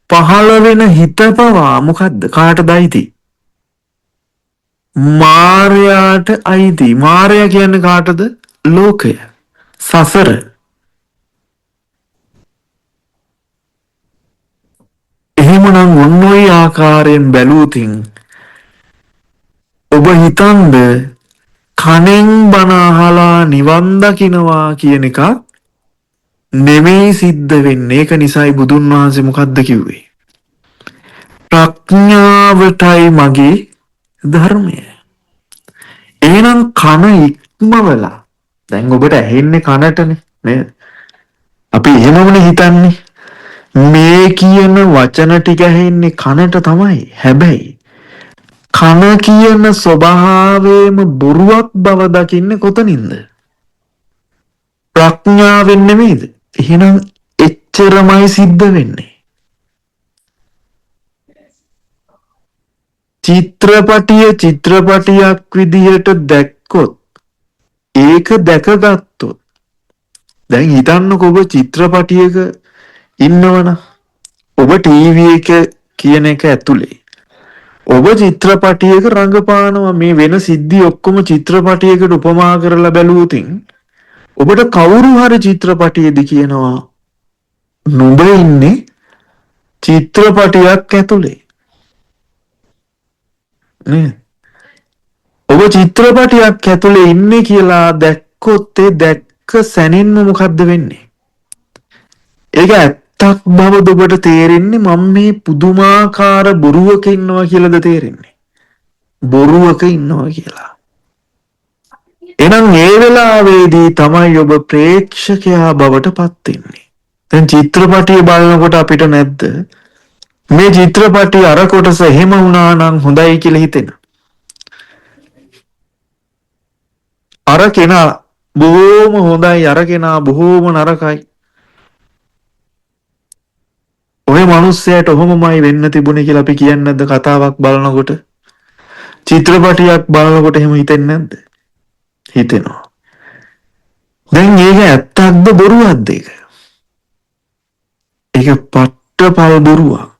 පහළ වෙන හිත පවා මොකද්ද? කාටද අයිති? මාරයාට අයිති. මාරයා කියන්නේ කාටද? ලෝකය, සසර. එහෙමනම් ඔන්න ඔය ආකාරයෙන් බැලුවොතින් ඔබ හිතන්ද කණෙන් බණ අහලා නිවන් දකින්නවා කියන එක නෙමෙයි සිද්ධ වෙන්නේ. ඒක නිසායි බුදුන් වහන්සේ මොකද්ද කිව්වේ? ප්‍රඥාවටයි මගේ ධර්මය. එහෙනම් කන ඉක්මවලා, දැන් ඔබට ඇහෙන්නේ කනටනේ නේද? අපි එහෙමමනේ හිතන්නේ. මේ කියන වචන ටික ඇහෙන්නේ කනට තමයි. හැබැයි කන කියන ස්වභාවයේම බොරුවක් බව දකින්නේ කොතනින්ද? ප්‍රඥාවෙන් නෙමෙයිද? එහෙනම් එච්චරමයි සිද්ධ වෙන්නේ. චිත්‍රපටියක් විදිහට දැක්කොත්, ඒක දැකගත්තොත්, දැන් හිතන්නකෝ ඔබ චිත්‍රපටියක ඉන්නවනම්, ඔබ ටීවී එක කියන එක ඇතුලේ ඔබ චිත්‍රපටියක රඟපානවා. මේ වෙන සිද්ධි ඔක්කොම චිත්‍රපටියකට උපමා කරලා බැලුවොතින් ඔබට කවුරු හරි චිත්‍රපටියේදී කියනවා නුඹ ඉන්නේ චිත්‍රපටියක් ඇතුලේ නේ. ඔබ චිත්‍රපටියක් ඇතුලේ ඉන්නේ කියලා දැක්කොත් ඒ දැක්ක සැනින්ම මොකද්ද වෙන්නේ? ඒක ඇත්තක් බව ඔබට තේරෙන්නේ මම මේ පුදුමාකාර බොරුවක ඉන්නවා කියලාද තේරෙන්නේ? බොරුවක ඉන්නවා කියලා. එහෙනම් මේ වෙලාවේදී තමයි ඔබ ප්‍රේක්ෂකයා බවට පත් වෙන්නේ. දැන් චිත්‍රපටිය බලනකොට අපිට නැද්ද මේ චිත්‍රපටිය අර කොටස එහෙම වුණා නම් හොඳයි කියලා හිතෙන? අර කෙනා බොහොම හොඳයි, අර කෙනා බොහොම නරකයි. ඔය මිනිස්සයාට ඔහොමමයි වෙන්න තිබුණේ කියලා අපි කියන්නේ නැද්ද කතාවක් බලනකොට? චිත්‍රපටියක් බලනකොට එහෙම හිතෙන්නේ නැද්ද? හිතෙනවා. දැන් ඒක ඇත්තක්ද බොරුවක්ද ඒක? ඒක පට්ටපල් බොරුවක්.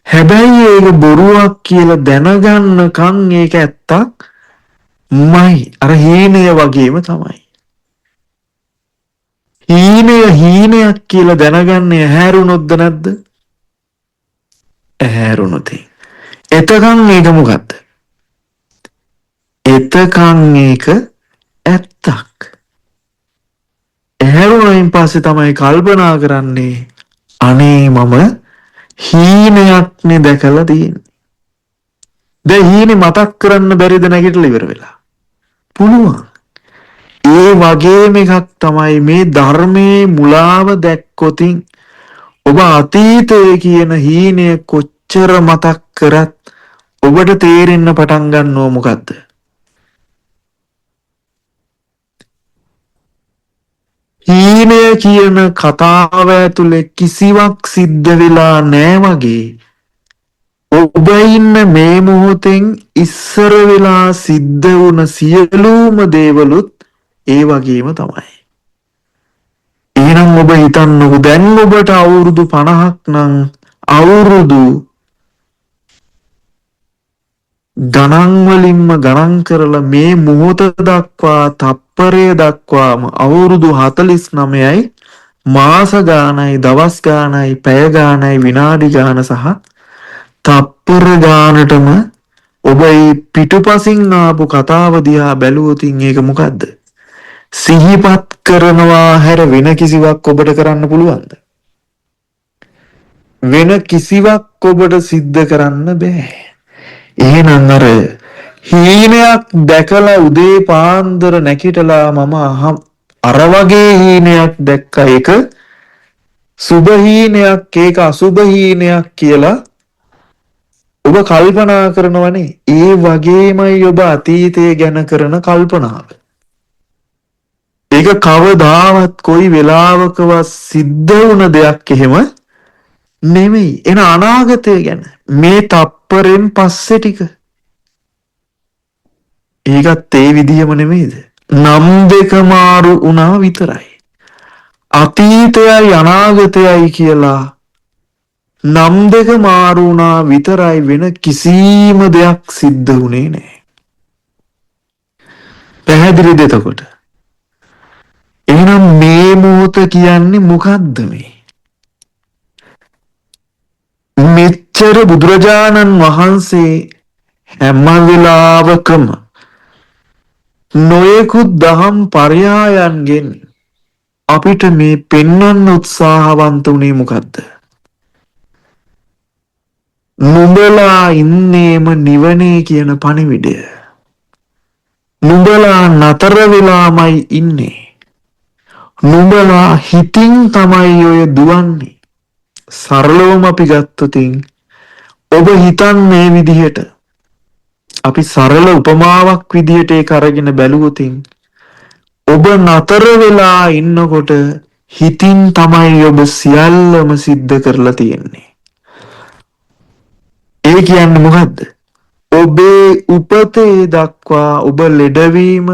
හැබැයි ඒක බොරුවක් කියලා දැනගන්නකම් ඒක ඇත්තක්මයි. අර හීනය වගේම තමයි. හීනයක් කියලා දැනගන්නේ ඇහැරුණොත්ද නැද්ද? ඇහැරුණොත්. එතකන් ඒක මොකද්ද? එතකන් ඒක ඇත්තක්. ඇහැරුණයින් පස්සේ තමයි කල්පනා කරන්නේ අනේ මම හීනයක්නේ දැකලා තියෙන්නේ. දැන් හීනේ මතක් කරන්න බැරිද නැගිටලා ඉවර වෙලා? පුළුවන්. ඒ වගේම එකක් තමයි මේ ධර්මයේ මුලාව දැක්කොතින් ඔබ අතීතය කියන හීනය කොච්චර මතක් කරත් ඔබට තේරෙන්න පටන් ගන්නව මොකද්ද? හීනය කියන කතාව ඇතුලේ කිසිවක් සිද්ධ වෙලා නෑ වගේ ඔබ ඉන්න මේ මොහොතෙන් ඉස්සර වෙලා සිද්ධ වුණ සියලුම දේවලුත් ඒ වගේම තමයි. එහෙනම් ඔබ හිතන්නකො දැන් ඔබට අවුරුදු 50ක් නම් අවුරුදු ගණන් වලින්ම ගණන් කරලා මේ මොහොත දක්වා තප්පරය දක්වාම අවුරුදු 49යි මාස ගානයි දවස් ගානයි පැය ගානයි විනාඩි ගාන සහ තප්පර ගානටම ඔබ මේ පිටුපසින් ආපු කතාව දිහා බැලුවොතින් ඒක මොකද්ද? සිහිපත් කරනවා හැර වෙන කිසිවක් ඔබට කරන්න පුළුවන්ද? වෙන කිසිවක් ඔබට සිද්ධ කරන්න බෑ. එහෙනම් අර හීනයක් දැකලා උදේ පාන්දර නැගිටලා මම අර වගේ හීනයක් දැක්කා, ඒක සුබ හීනයක්, ඒක අසුබ හීනයක් කියලා ඔබ කල්පනා කරනවනේ. ඒ වගේමයි ඔබ අතීතය ගැන කරන කල්පනාව. ඒක කවදාවත් කොයි වෙලාවකවත් සිද්ධ වුණ දෙයක් එහෙම නෙමෙයි. එන අනාගතය ගැන මේ තප්පරෙන් පස්සේ ටික. ඒකත් ඒ විදිහම නෙමෙයිද? නම් දෙක මාරු වුණා විතරයි. අතීතයයි අනාගතයයි කියලා නම් දෙක මාරු වුණා විතරයි, වෙන කිසිම දෙයක් සිද්ධ වුණේ නැහැ. පැහැදිලිද එතකොට? එහෙනම් මේ මොහොත කියන්නේ මොකද්ද මේ? මෙච්චර බුදුරජාණන් වහන්සේ හැම වෙලාවකම නොයෙකුත් දහම් පරයයන්ගෙන් අපිට මේ පෙන්වන්න උත්සාහවන්ත උනේ මොකද්ද? නුඹලා ඉන්නේම නිවනේ කියන පණිවිඩය. නුඹලා නතර වෙලාමයි ඉන්නේ. නුඹලා හිතින් තමයි ඔය දුවන්නේ. සරලවම අපි ගත්තොතින් ඔබ හිතන්නේ විදිහට, අපි සරල උපමාවක් විදිහට ඒක අරගෙන බැලුවොතින් ඔබ නතර වෙලා ඉන්නකොට හිතින් තමයි ඔබ සියල්ලම සිද්ධ කරලා තියෙන්නේ. ඒ කියන්නේ මොකද්ද? ඔබේ උපතේ දක්වා ඔබ ලෙඩවීම,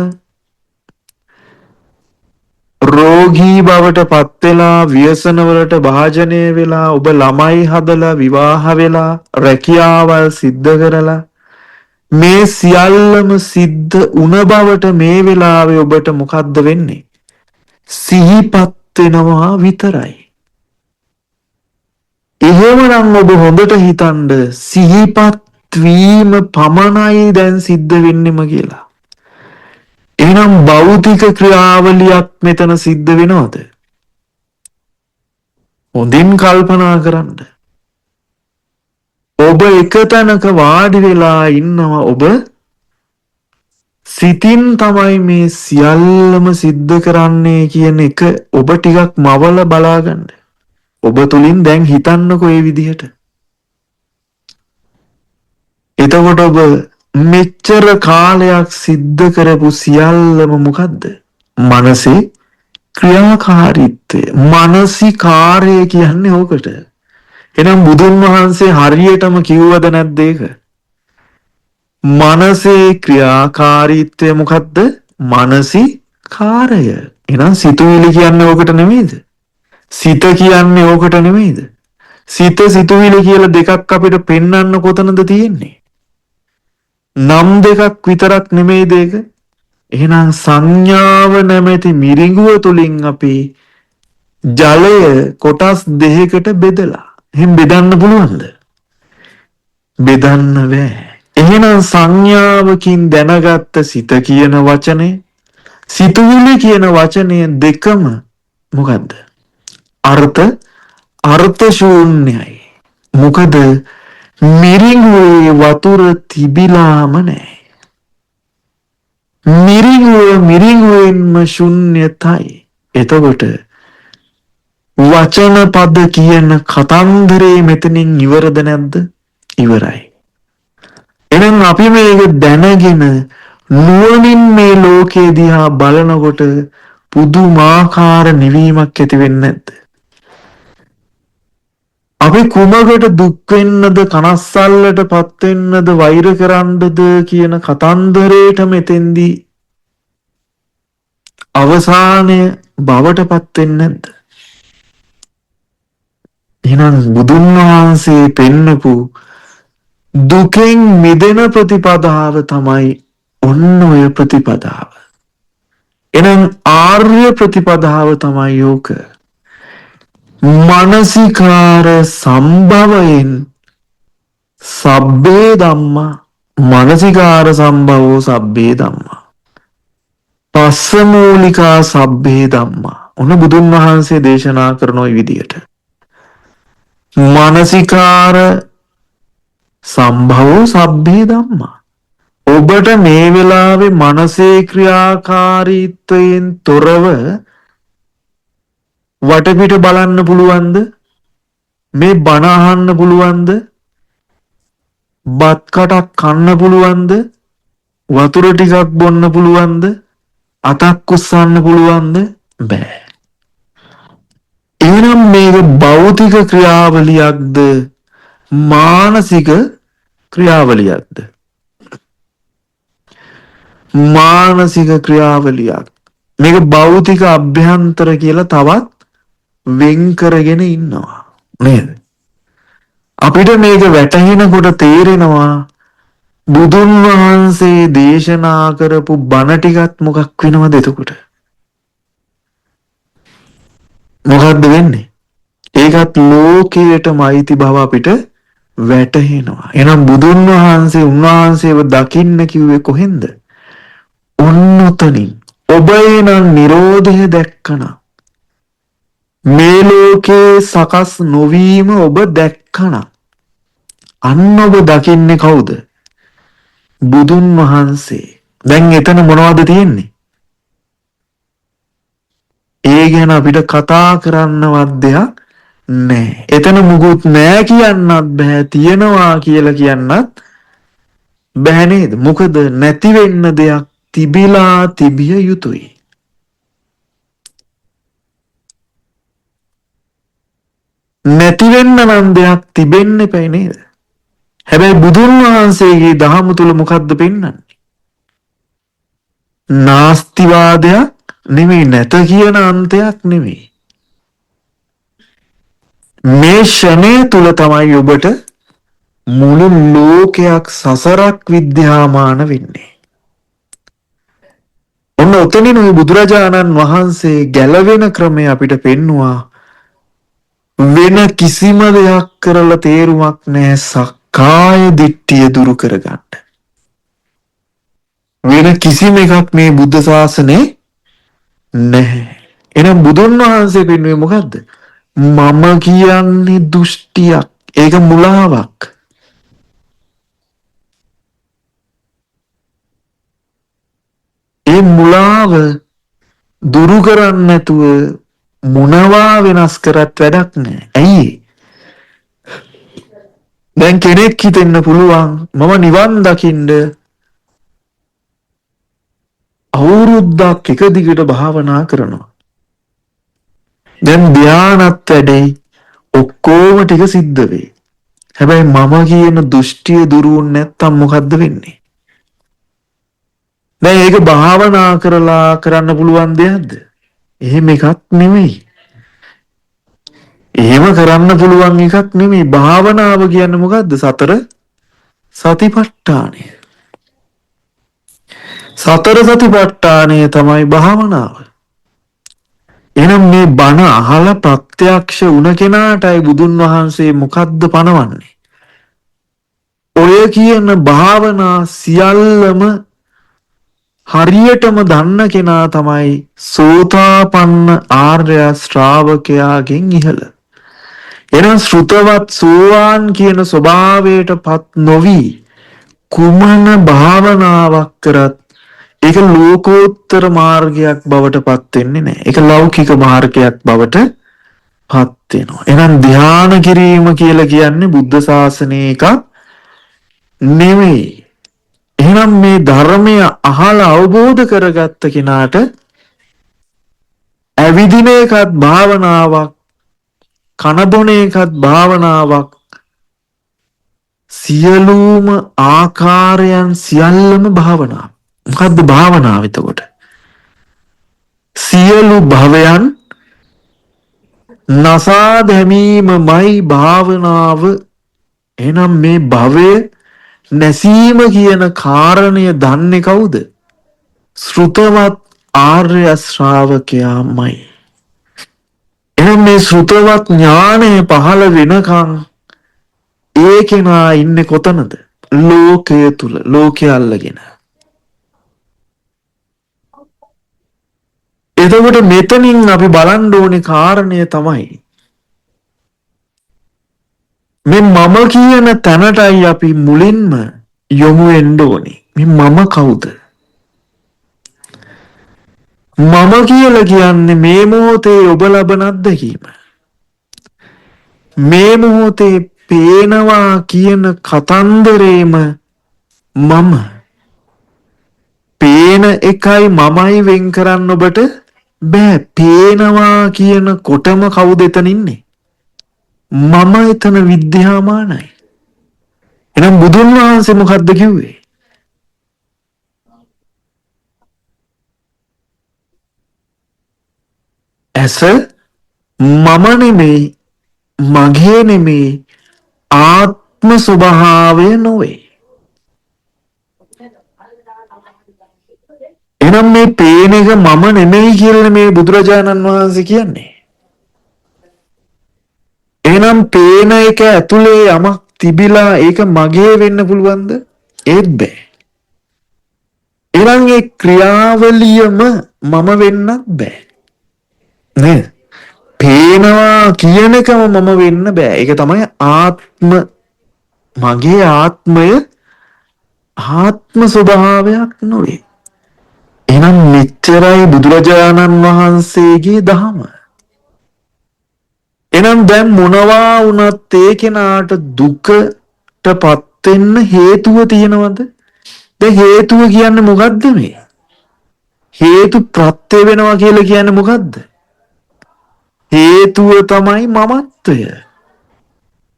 රෝගී බවට පත් වෙලා ව්‍යසන වලට භාජනය වෙලා ඔබ ළමයි හදලා විවාහ වෙලා රැකියාවල් සිද්ධ කරලා මේ සියල්ලම සිද්ධ වුණ බවට මේ වෙලාවේ ඔබට මොකද්ද වෙන්නේ? සිහිපත් වෙනවා විතරයි. එහෙමනම් ඔබ හොඳට හිතන්න, සිහිපත් වීම පමණයි දැන් සිද්ධ වෙන්නෙම කියලා. එහෙනම් භෞතික ක්‍රියාවලියක් මෙතන සිද්ධ වෙනවද? හොඳින් කල්පනා කරන්න. ඔබ එක තැනක වාඩි වෙලා ඉන්නවා. ඔබ සිතින් තමයි මේ සියල්ලම සිද්ධ කරන්නේ කියන එක ඔබ ටිකක් මවල බලාගන්න. ඔබ තුලින් දැන් හිතන්නකෝ ඒ විදිහට. එතකොට ඔබ මෙච්චර කාලයක් සිද්ධ කරපු සියල්ලම මොකද්ද? මනසේ ක්‍රියාකාරීත්වය. මානසිකාර්යය කියන්නේ ඕකට. එහෙනම් බුදුන් වහන්සේ හරියටම කිව්වද නැද්ද ඒක? මනසේ ක්‍රියාකාරීත්වය මොකද්ද? මානසිකාර්යය. එහෙනම් සිතුවිලි කියන්නේ ඕකට නෙමෙයිද? සිත කියන්නේ ඕකට නෙමෙයිද? සිත සිතුවිලි කියලා දෙකක් අපිට පෙන්වන්න කොතනද තියෙන්නේ? නම් දෙකක් විතරක් නෙමෙයිද ඒක? එහෙනම් සංඥාව නැමැති මිරිඟුව තුලින් අපි ජලය කොටස් දෙකකට බෙදලා. එහෙන් බෙදන්න පුළුවන්ද? බෙදන්න බෑ. එහෙනම් සංඥාවකින් දැනගත්ත සිත කියන වචනේ, සිතුවිලි කියන වචනය දෙකම මොකද්ද? අර්ථ ශූන්‍යයි. මොකද මිරිඟුවේ වතුර තිබිලාම නැහැ. මිරිඟුවෙන්ම ශුන්‍යතයි. එතකොට වචන පද කියන කතන්දරේ මෙතනින් ඉවරද නැද්ද? ඉවරයි. එහෙනම් අපි මේක දැනගෙන නුවණින් මේ ලෝකේ දිහා බලනකොට පුදුමාකාර නිවීමක් ඇති වෙන්නේ නැද්ද? අපි කුමකට දුක් වෙන්නද, කනස්සල්ලටපත් වෙන්නද, වෛර කරන්නද කියන කතන්දරේට මෙතෙන්දී අවසානය බවටපත් වෙන්නේ නැද්ද? එහෙනම් බුදුන් වහන්සේ පෙන්නපු දුකෙන් මිදෙන ප්‍රතිපදාව තමයි ඔන්න ඔය ප්‍රතිපදාව. එහෙනම් ආර්ය ප්‍රතිපදාව තමයි යෝක. මානසිකාර සම්භවයෙන් සබ්බේ ධම්මා, මානසිකාර සම්භවෝ සබ්බේ ධම්මා, පස්සමූලිකා සබ්බේ ධම්මා. ඔන්න බුදුන් වහන්සේ දේශනා කරන ওই විදියට මානසිකාර සම්භවෝ සබ්බේ ධම්මා. ඔබට මේ වෙලාවේ මනසේ ක්‍රියාකාරීත්වයෙන් තොරව වටපිට බලන්න පුළුවන්ද? මේ බණ අහන්න පුළුවන්ද? බත් කටක් කන්න පුළුවන්ද? වතුර ටිකක් බොන්න පුළුවන්ද? අතක් උස්සන්න පුළුවන්ද? බෑ. එහෙනම් මේක භෞතික ක්‍රියාවලියක්ද මානසික ක්‍රියාවලියක්ද? මානසික ක්‍රියාවලියක්. මේක භෞතික අභ්‍යන්තර කියලා තවත් වෙන් කරගෙන ඉන්නවා නේද? අපිට මේක වැටහෙනකොට තේරෙනවා බුදුන් වහන්සේ දේශනා කරපු බණ ටිකත් මොකක් වෙනවද එතකොට? මොකද්ද වෙන්නේ? ඒකත් ලෝකයටම අයිති බව අපිට වැටහෙනවා. එහෙනම් බුදුන් වහන්සේ උන්වහන්සේව දකින්න කිව්වේ කොහෙන්ද? ඔන්නතනින්. ඔබ එනම් නිරෝධය දැක්කනම්, මේ ලෝකේ සකස් නොවීම ඔබ දැක්කනම්, අන්න ඔබ දකින්නේ කවුද? බුදුන් වහන්සේ. දැන් එතන මොනවද තියෙන්නේ? ඒ ගැන අපිට කතා කරන්නවත් දෙයක් නැහැ. එතන මුකුත් නැහැ කියන්නත් බෑ, තියනවා කියලා කියන්නත් බෑ නේද? මොකද නැති වෙන්න දෙයක් තිබිලා තිබිය යුතුයි. නැති වෙන්න නම් දෙයක් තිබෙන්න එපයි නේද? හැබැයි බුදුන් වහන්සේගේ දහම තුල මොකද්ද පෙන්වන්නේ? නාස්තිවාදයක් නෙමෙයි, නැත කියන අන්තයක් නෙමෙයි. මේ ෂණය තුල තමයි ඔබට මුළු ලෝකයක් සසරක් විද්‍යාමාන වෙන්නේ. ඔන්න ඔතනින් ඔය බුදුරජාණන් වහන්සේ ගැලවෙන ක්‍රමය අපිට පෙන්නවා. වෙන කිසිම දෙයක් කරලා තේරුමක් නැහැ සක්කාය දිට්ඨිය දුරු කරගන්න. වෙන කිසිම එකක් මේ බුද්ධ ශාසනේ නැහැ. එහෙනම් බුදුන් වහන්සේ පෙන්වුවේ මොකද්ද? මම කියන්නේ දෘෂ්ටියක්. ඒක මුලාවක්. ඒ මුලාව දුරු කරන්නේ නැතුව මොනවා වෙනස් කරත් වැඩක් නැහැ. ඇයි? දැන් කෙනෙක් හිතෙන්න පුළුවන් මම නිවන් දකින්න අවුරුද්දක් එක දිගට භාවනා කරනවා. දැන් ධානයත් වැඩේ ඔක්කොම ටික සිද්ධ වෙයි. හැබැයි මම කියන දෘෂ්ටිය දුරු වුනේ නැත්තම් මොකද්ද වෙන්නේ? දැන් ඒක භාවනා කරලා කරන්න පුළුවන් දෙයක්ද? එහෙම එකක් නෙමෙයි. එහෙම කරන්න පුළුවන් එකක් නෙමෙයි. භාවනාව කියන්නේ මොකද්ද? සතර සතිපට්ඨානය. සතර සතිපට්ඨානය තමයි භාවනාව. එහෙනම් මේ බණ අහලා ප්‍රත්‍යක්ෂ වුණ කෙනාටයි බුදුන් වහන්සේ මොකද්ද පනවන්නේ? ඔය කියන භාවනා සියල්ලම හරියටම දන්න කෙනා තමයි සෝතාපන්න ආර්ය ශ්‍රාවකයාගෙන් ඉහළ. එහෙනම් ශ්‍රුතවත් සෝවාන් කියන ස්වභාවයටපත් නොවි කුමන භාවනාවක් කරත් ඒක ලෝකෝත්තර මාර්ගයක් බවට පත් වෙන්නේ නැහැ. ඒක ලෞකික මාර්ගයක් බවට පත් වෙනවා. එහෙනම් ධ්‍යාන කිරීම කියලා කියන්නේ බුද්ධ ශාසනයේ එකක් නෙවෙයි. එහෙනම් මේ ධර්මය අහලා අවබෝධ කරගත්ත කෙනාට ඇවිදින එකත් භාවනාවක්, කන බොන එකත් භාවනාවක්, සියලුම ආකාරයන් සියල්ලම භාවනාව. මොකද්ද භාවනාව එතකොට? සියලු භවයන් නසා දැමීමමයි භාවනාව. එහෙනම් මේ භවය නැසීම කියන කාරණය දන්නේ කවුද? ශ්‍රුතවත් ආර්ය ශ්‍රාවකයාමයි. එහෙනම් මේ ශ්‍රුතවත් ඥානය පහළ වෙනකන් ඒ කෙනා ඉන්නේ කොතනද? ලෝකය තුල, ලෝකය අල්ලගෙන. එතකොට මෙතනින් අපි බලන්න ඕනේ කාරණය තමයි මේ මම කියන තැනටයි අපි මුලින්ම යොමු වෙන්න ඕනේ. මේ මම කවුද? මම කියලා කියන්නේ මේ මොහොතේ ඔබ ලබන අත්දැකීම. මේ මොහොතේ පේනවා කියන කතන්දරේම මම. පේන එකයි මමයි වෙන් කරන්න ඔබට බෑ. පේනවා කියන කොටම කවුද එතන ඉන්නේ? මම එතන විද්‍යාමානයි. එහෙනම් බුදුන් වහන්සේ මොකද්ද කිව්වේ? ඇස මම නෙමෙයි, මගේ නෙමෙයි, ආත්ම ස්වභාවය නොවේ. එහෙනම් මේ පේන එක මම නෙමෙයි කියලා මේ බුදුරජාණන් වහන්සේ කියන්නේ. එහෙනම් පේන එක ඇතුලේ යමක් තිබිලා ඒක මගේ වෙන්න පුළුවන්ද? ඒත් බෑ. එහෙනම් ඒ ක්‍රියාවලියම මම වෙන්නත් බෑ. නේද? පේනවා කියන එකම මම වෙන්න බෑ. ඒක තමයි ආත්ම, මගේ ආත්මය ආත්ම ස්වභාවයක් නොවේ. එහෙනම් මෙච්චරයි බුදුරජාණන් වහන්සේගේ දහම. එහෙනම් දැන් මොනවා වුණත් ඒ කෙනාට දුකටපත් වෙන්න හේතුව තියෙනවද? දැන් හේතුව කියන්නේ මොකද්ද මේ? හේතු ප්‍රත්‍ය වෙනවා කියලා කියන්නේ මොකද්ද? හේතුව තමයි මමත්වය.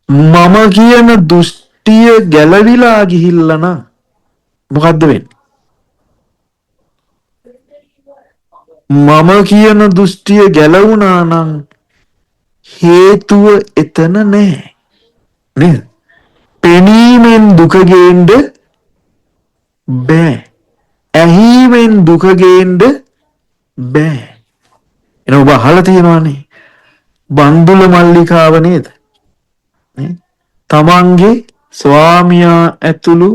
මම කියන දෘෂ්ටිය ගැලවිලා ගිහිල්ලා නම් මොකද්ද වෙන්නේ? මම කියන දෘෂ්ටිය ගැලවුණා නම් හේතුව එතන නැහැ. නේද? පෙනීමෙන් දුක ගේන්න බෑ. ඇහිීමෙන් දුක ගේන්න බෑ. එන ඔබ අහලා තියෙනවානේ බන්දුල මල්ලිකාව නේද? නේ? තමන්ගේ ස්වාමියා ඇතුළු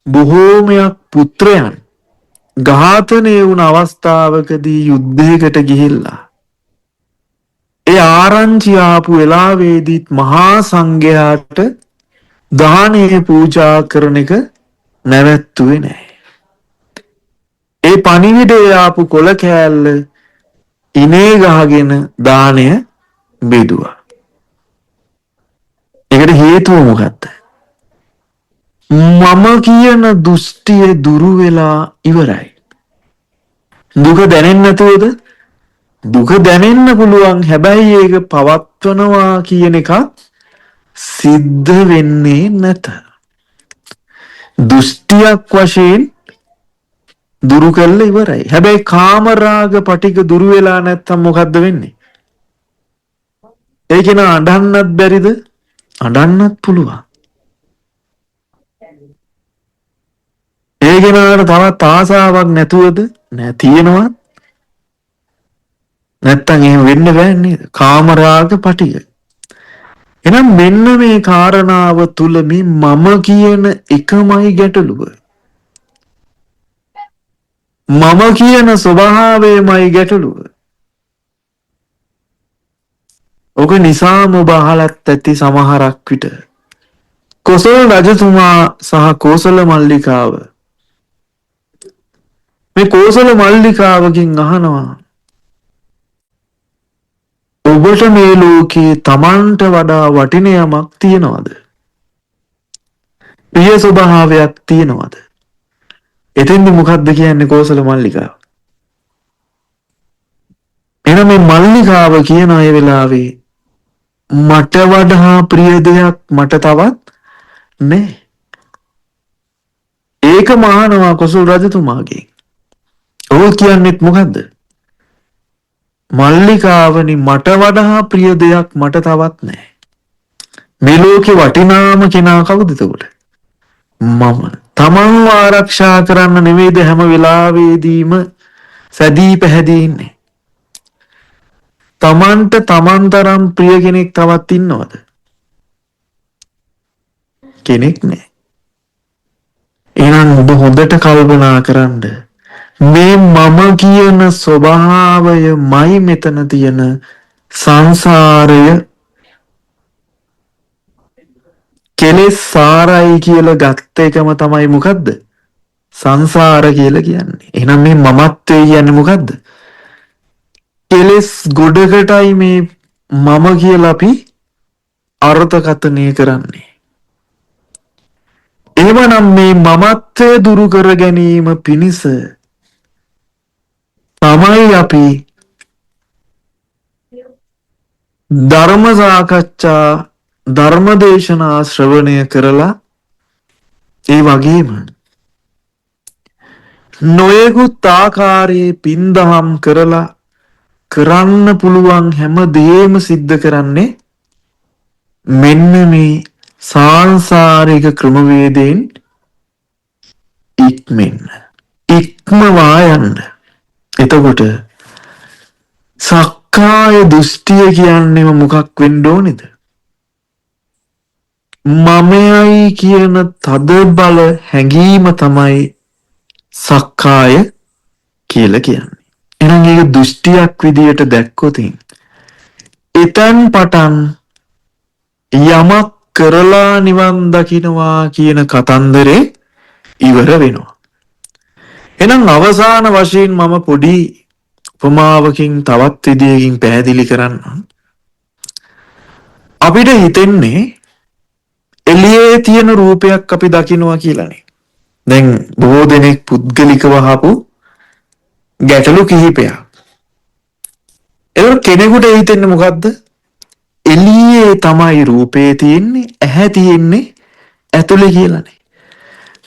බොහෝමයක් පුත්‍රයන් ඝාතනය වුණ අවස්ථාවකදී යුද්ධයකට ගිහිල්ලා ඒ ආරංචි ආපු වෙලාවේදීත් මහා සංඝයාට දානය පූජා කරන එක නැවැත්තුවේ නැහැ. ඒ පණිවිඩය ආපු කොළ කෑල්ල ඉනේ ගහගෙන දානය බෙදුවා. ඒකට හේතුව මොකක්ද? මම කියන දෘෂ්ටිය දුරු වෙලා ඉවරයි. දුක දැනෙන්නේ නැතුවද? දුක දැනෙන්න පුළුවන්. හැබැයි ඒක පවත්වනවා කියන එක සිද්ධ වෙන්නේ නැත. දෘෂ්ටියක් වශයෙන් දුරු කළ ඉවරයි. හැබැයි කාමරාග පටික දුරු වෙලා නැත්තම් මොකද්ද වෙන්නේ? ඒක න අඬන්නත් බැරිද? අඬන්නත් පුළුවන්. ඒ කෙනාට තවත් ආසාවක් නැතුවද? නෑ. තියෙනවා. නැත්තම් එහෙම වෙන්න බෑ නේද? කාමරාග පටික. එහෙනම් මෙන්න මේ කාරණාව තුල මේ මම කියන එකමයි ගැටලුව. මම කියන ස්වභාවයමයි ගැටලුව. ඔක නිසාම ඔබ අහලත් ඇති සමහරක් විට කොසල් රජතුමා සහ කෝසල මල්ලිකාව මේ කෝසල මල්ලිකාවකින් අහනවා ඔබට මේ ලෝකේ තමන්ට වඩා වටින යමක් තියනවද? ප්‍රිය ස්වභාවයක් තියනවද? එතෙන්දි මොකද්ද කියන්නේ කෝසල මල්ලිකාව? එහෙනම් මේ මල්ලිකාව කියන අය වෙලාවේ මට වඩා ප්‍රිය දෙයක් මට තවත් නැහැ. ඒක මහානවා කොසල් රජතුමාගේ. ඔව් කියන්නේත් මොකද්ද? මල්ලිකාවනි මට වඩා ප්‍රිය දෙයක් මට තවත් නැහැ. මේ ලෝකේ වටිනාම කෙනා කවුද එතකොට? මම. තමන්ව ආරක්ෂා කරන්න නෙවෙයිද හැම වෙලාවෙදීම සැදී පැහැදී ඉන්නේ. තමන්ට තමන් තරම් ප්‍රිය කෙනෙක් තවත් ඉන්නවද? කෙනෙක් නැහැ. එහෙනම් ඔබ හොඳට කල්පනා කරන්න. මේ මම කියන ස්වභාවයමයි මෙතන තියෙන සංසාරය කෙලෙස් සාරයි කියලා ගත්ත එකම තමයි මොකද්ද? සංසාර කියලා කියන්නේ. එහෙනම් මේ මමත්වයේ කියන්නේ මොකද්ද? කෙලෙස් ගොඩකටයි මේ මම කියලා අපි අර්ථකථනය කරන්නේ. එහෙමනම් මේ මමත්වය දුරු කර ගැනීම පිණිස තමයි අපි ධර්ම සාකච්ඡා ධර්ම දේශනා ශ්‍රවණය කරලා ඒ වගේම නොයෙකුත් ආකාරයේ පින්දහම් කරලා කරන්න පුළුවන් හැම දෙයක්ම සිද්ධ කරන්නේ මෙන්න මේ සාංශාරික ක්‍රමවේදයෙන් ඉක්මවා යන්න. එතකොට සක්කාය දෘෂ්ටිය කියන්නේම මොකක් වෙන්න ඕනේද? මමයි කියන තද බල හැඟීම තමයි සක්කාය කියලා කියන්නේ. එහෙනම් ඒක දෘෂ්ටියක් විදියට දැක්කොත් එතෙන් පටන් යමක් කරලා නිවන් දකින්නවා කියන කතන්දරේ ඉවර වෙනවා. එහෙනම් අවසාන වශයෙන් මම පොඩි උපමාවකින් තවත් විදියකින් පැහැදිලි කරන්නම්. අපිට හිතෙන්නේ එළියේ තියෙන රූපයක් අපි දකින්නවා කියලානේ. දැන් බොහෝ දෙනෙක් පුද්ගලිකව අහපු ගැටලු කිහිපයක්. ඒක කෙනෙකුට හිතෙන්නේ මොකද්ද? එළියේ තමයි රූපේ තියෙන්නේ, ඇහැ තියෙන්නේ ඇතුලේ කියලානේ.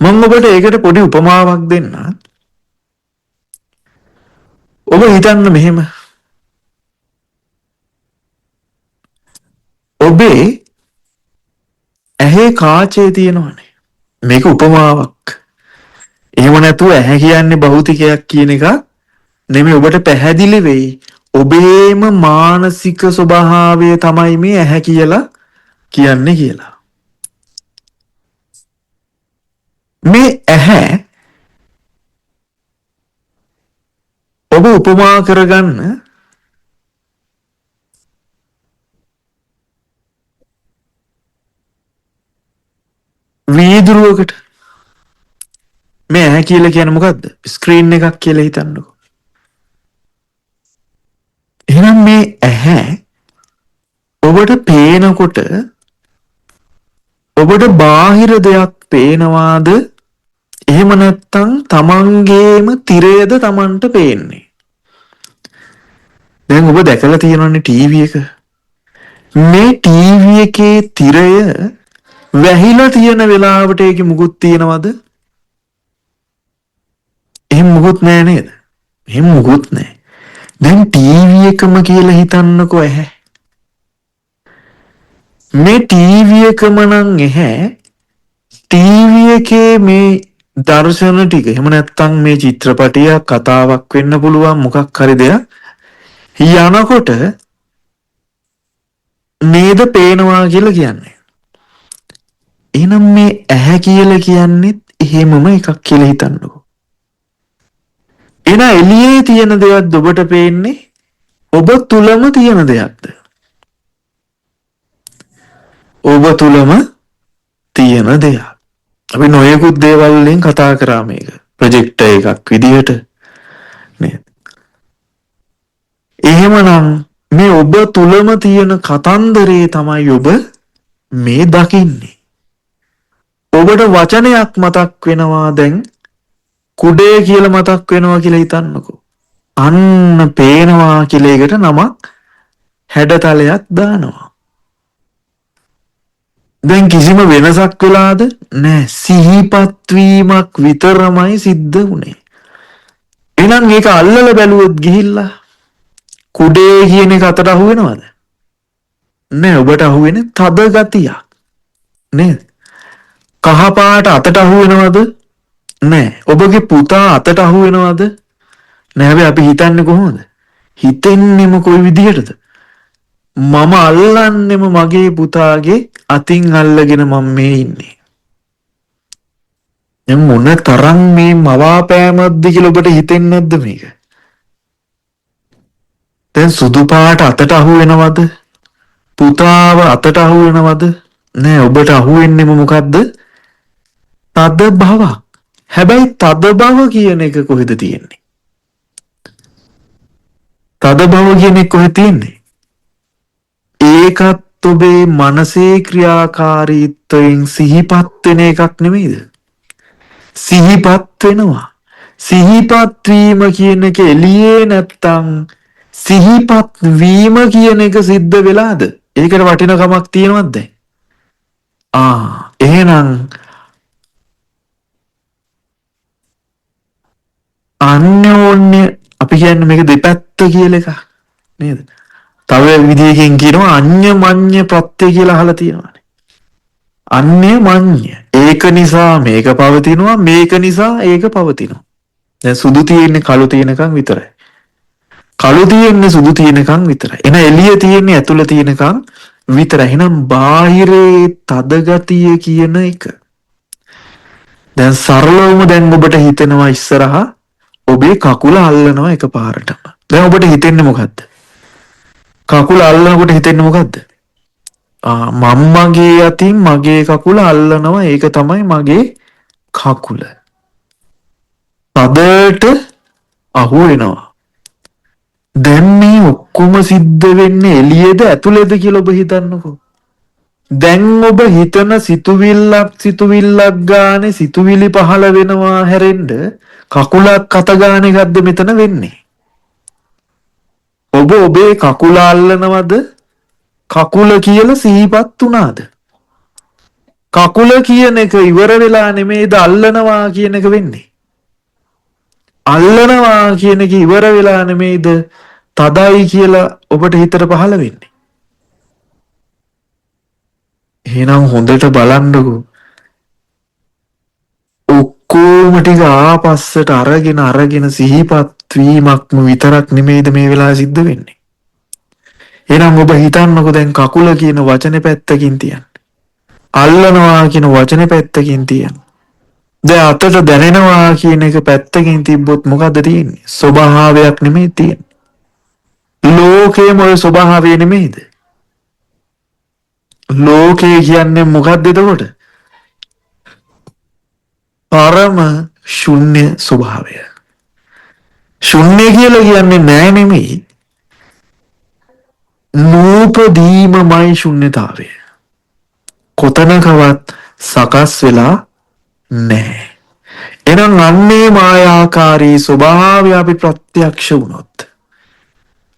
මම ඔබට ඒකට පොඩි උපමාවක් දෙන්න. ඔබ හිතන්න මෙහෙම. ඔබේ ඇහි කාචේ තියෙනවනේ. මේක උපමාවක්. එහෙම නැතුව ඇහැ කියන්නේ භෞතිකයක් කියන එක නෙමෙයි. ඔබට පැහැදිලි වෙයි. ඔබේම මානසික ස්වභාවය තමයි මේ ඇහැ කියලා කියන්නේ කියලා. මේ ඇහැ ඔබ උපමා කරගන්න වීදුරුවකට. මේ ඇහැ කියලා කියන්නේ මොකද්ද? ස්ක්‍රීන් එකක් කියලා හිතන්නකෝ. එහෙනම් මේ ඇහැ ඔබට පේනකොට ඔබට බාහිර දෙයක් පේනවාද? එහෙම නැත්නම් තමන්ගේම තිරයද තමන්ට පේන්නේ? දැන් ඔබ දැකලා තියෙනවනේ ටීවී එක. මේ ටීවී එකේ තිරය වැහිලා තියෙන වෙලාවට ඒකේ මුකුත් තියනවද? එහෙම මුකුත් නෑ නේද? එහෙම මුකුත් නෑ. දැන් ටීවී එකම කියලා හිතන්නකෝ ඇහැ. මේ ටීවී එකම නම් ඇහැ. ටීවී එකේ මේ දර්ශන ටික එහෙම නැත්නම් මේ චිත්‍රපටියක් කතාවක් වෙන්න පුළුවන් මොකක් හරි දෙයක් යනකොට නේද පේනවා කියලා කියන්නේ. එහෙනම් මේ ඇහැ කියලා කියන්නේත් එහෙමම එකක් කියලා හිතන්නකෝ. එන එළියේ තියෙන දේවල් ඔබට පේන්නේ ඔබ තුලම තියෙන දෙයක්ද? ඔබ තුලම තියෙන දෙයක්. අපි නොයෙකුත් දේවල් වලින් කතා කරා මේක. ප්‍රොජෙක්ට් එකක් විදිහට නේද? එහෙමනම් මේ ඔබ තුලම තියෙන කතන්දරේ තමයි ඔබ මේ දකින්නේ. ඔබට වචනයක් මතක් වෙනවා දැන් කුඩේ කියලා මතක් වෙනවා කියලා හිතන්නකෝ. අන්න පේනවා කියලා එකට නමක් හැඩතලයක් දානවා. දැන් කිසිම වෙනසක් වෙලාද නැහැ. සිහිපත් වීමක් විතරමයි සිද්ධ වුනේ. එහෙනම් මේක අල්ලලා බැලුවොත් ගිහිල්ලා කුඩේ කියන එක අතට අහු වෙනවද? නෑ. ඔබට අහු වෙන්නේ තද ගතියක් නේද? කහ පාට අතට අහු වෙනවද? නෑ. ඔබගේ පුතා අතට අහු වෙනවද? නෑ. හැබැයි අපි හිතන්නේ කොහොමද? හිතෙන්නේම කොයි විදිහටද? මම අල්ලන්නෙම මගේ පුතාගේ අතින් අල්ලගෙන මම මේ ඉන්නේ. දැන් මොන තරම් මේ මවාපෑමක්ද කියලා ඔබට හිතෙන්නේ නැද්ද මේක? දැන් සුදු පාට අතට අහු වෙනවද? පුතාව අතට අහු වෙනවද? නෑ. ඔබට අහු වෙන්නේම මොකද්ද? තද බවක්. හැබැයි තද බව කියන එක කොහෙද තියෙන්නේ? තද බව කියන එක කොහෙද තියෙන්නේ? ඒකත් ඔබේ මනසේ ක්‍රියාකාරීත්වයෙන් සිහිපත් වෙන එකක් නෙමෙයිද? සිහිපත් වෙනවා. සිහිපත් වීම කියන එක එළියේ නැත්තම් සිහිපත් වීම කියන එක සිද්ධ වෙලාද? ඒකට වටිනකමක් තියෙනවද දැන්? එහෙනම් අන්‍යෝන්‍ය අපි කියන්නේ මේක දෙපැත්ත කියලා එකක් නේද? තව විදිහකින් කියනවා අඤ්ඤමඤ්ඤ ප්‍රත්‍ය කියලා අහලා තියෙනවානේ. අඤ්ඤමඤ්ඤ. ඒක නිසා මේක පවතිනවා, මේක නිසා ඒක පවතිනවා. දැන් සුදු තියෙන්නේ කළු තියෙනකන් විතරයි. කළු තියෙන්නේ සුදු තියෙනකන් විතරයි. එන එළිය තියෙන්නේ ඇතුළ තියෙනකන් විතරයි. එහෙනම් බාහිරේ තද ගතිය කියන එක. දැන් සරලවම දැන් ඔබට හිතෙනවා ඉස්සරහා ඔබේ කකුල අල්ලනවා එකපාරටම. දැන් ඔබට හිතෙන්නේ මොකද්ද? කකුල අල්ලනකොට හිතෙන්නේ මොකද්ද? මම්මගේ අතින් මගේ කකුල අල්ලනවා. ඒක තමයි මගේ කකුල. පදට අහු වෙනවා. දැන් මේ ඔක්කොම සිද්ධ වෙන්නේ එළියේද ඇතුළේද කියලා ඔබ හිතන්නකෝ. දැන් ඔබ හිතන සිතුවිල්ලක් ගානේ සිතුවිලි පහළ වෙනවා හැරෙන්න කකුලක් අත ගන්න එකක්ද මෙතන වෙන්නේ? ඔබ ඔබේ කකුල අල්ලනවද? කකුල කියලා සිහිපත් වුණාද? කකුල කියන එක ඉවර වෙලා නෙමෙයිද අල්ලනවා කියන එක වෙන්නේ? අල්ලනවා කියන එක ඉවර වෙලා නෙමෙයිද තදයි කියලා ඔබට හිතට පහළ වෙන්නේ? එහෙනම් හොඳට බලන්නකෝ. ඔක්කොම ටික ආපස්සට අරගෙන සිහිපත් වීමක්ම විතරක් නෙමෙයිද මේ වෙලාවේ සිද්ධ වෙන්නේ? එහෙනම් ඔබ හිතන්නකෝ දැන් කකුල කියන වචනේ පැත්තකින් තියන්න. අල්ලනවා කියන වචනේ පැත්තකින් තියන්න. දැන් අතට දැනෙනවා කියන එක පැත්තකින් තිබ්බොත් මොකද්ද තියෙන්නේ? ස්වභාවයක් නෙමෙයි තියෙන්නේ. ලෝකයේම ඔය ස්වභාවය නෙමෙයිද? ලෝකය කියන්නේ මොකක්ද එතකොට? පරම ශුන්‍ය ස්වභාවය. ශුන්‍ය කියලා කියන්නේ නෑ නෙමෙයි. නූපදීමමයි ශුන්‍යතාවය. කොතනකවත් සකස් වෙලා නැහැ. එහෙනම් අන්නේ මායාකාරී ස්වභාවය අපි ප්‍රත්‍යක්ෂ වුණොත්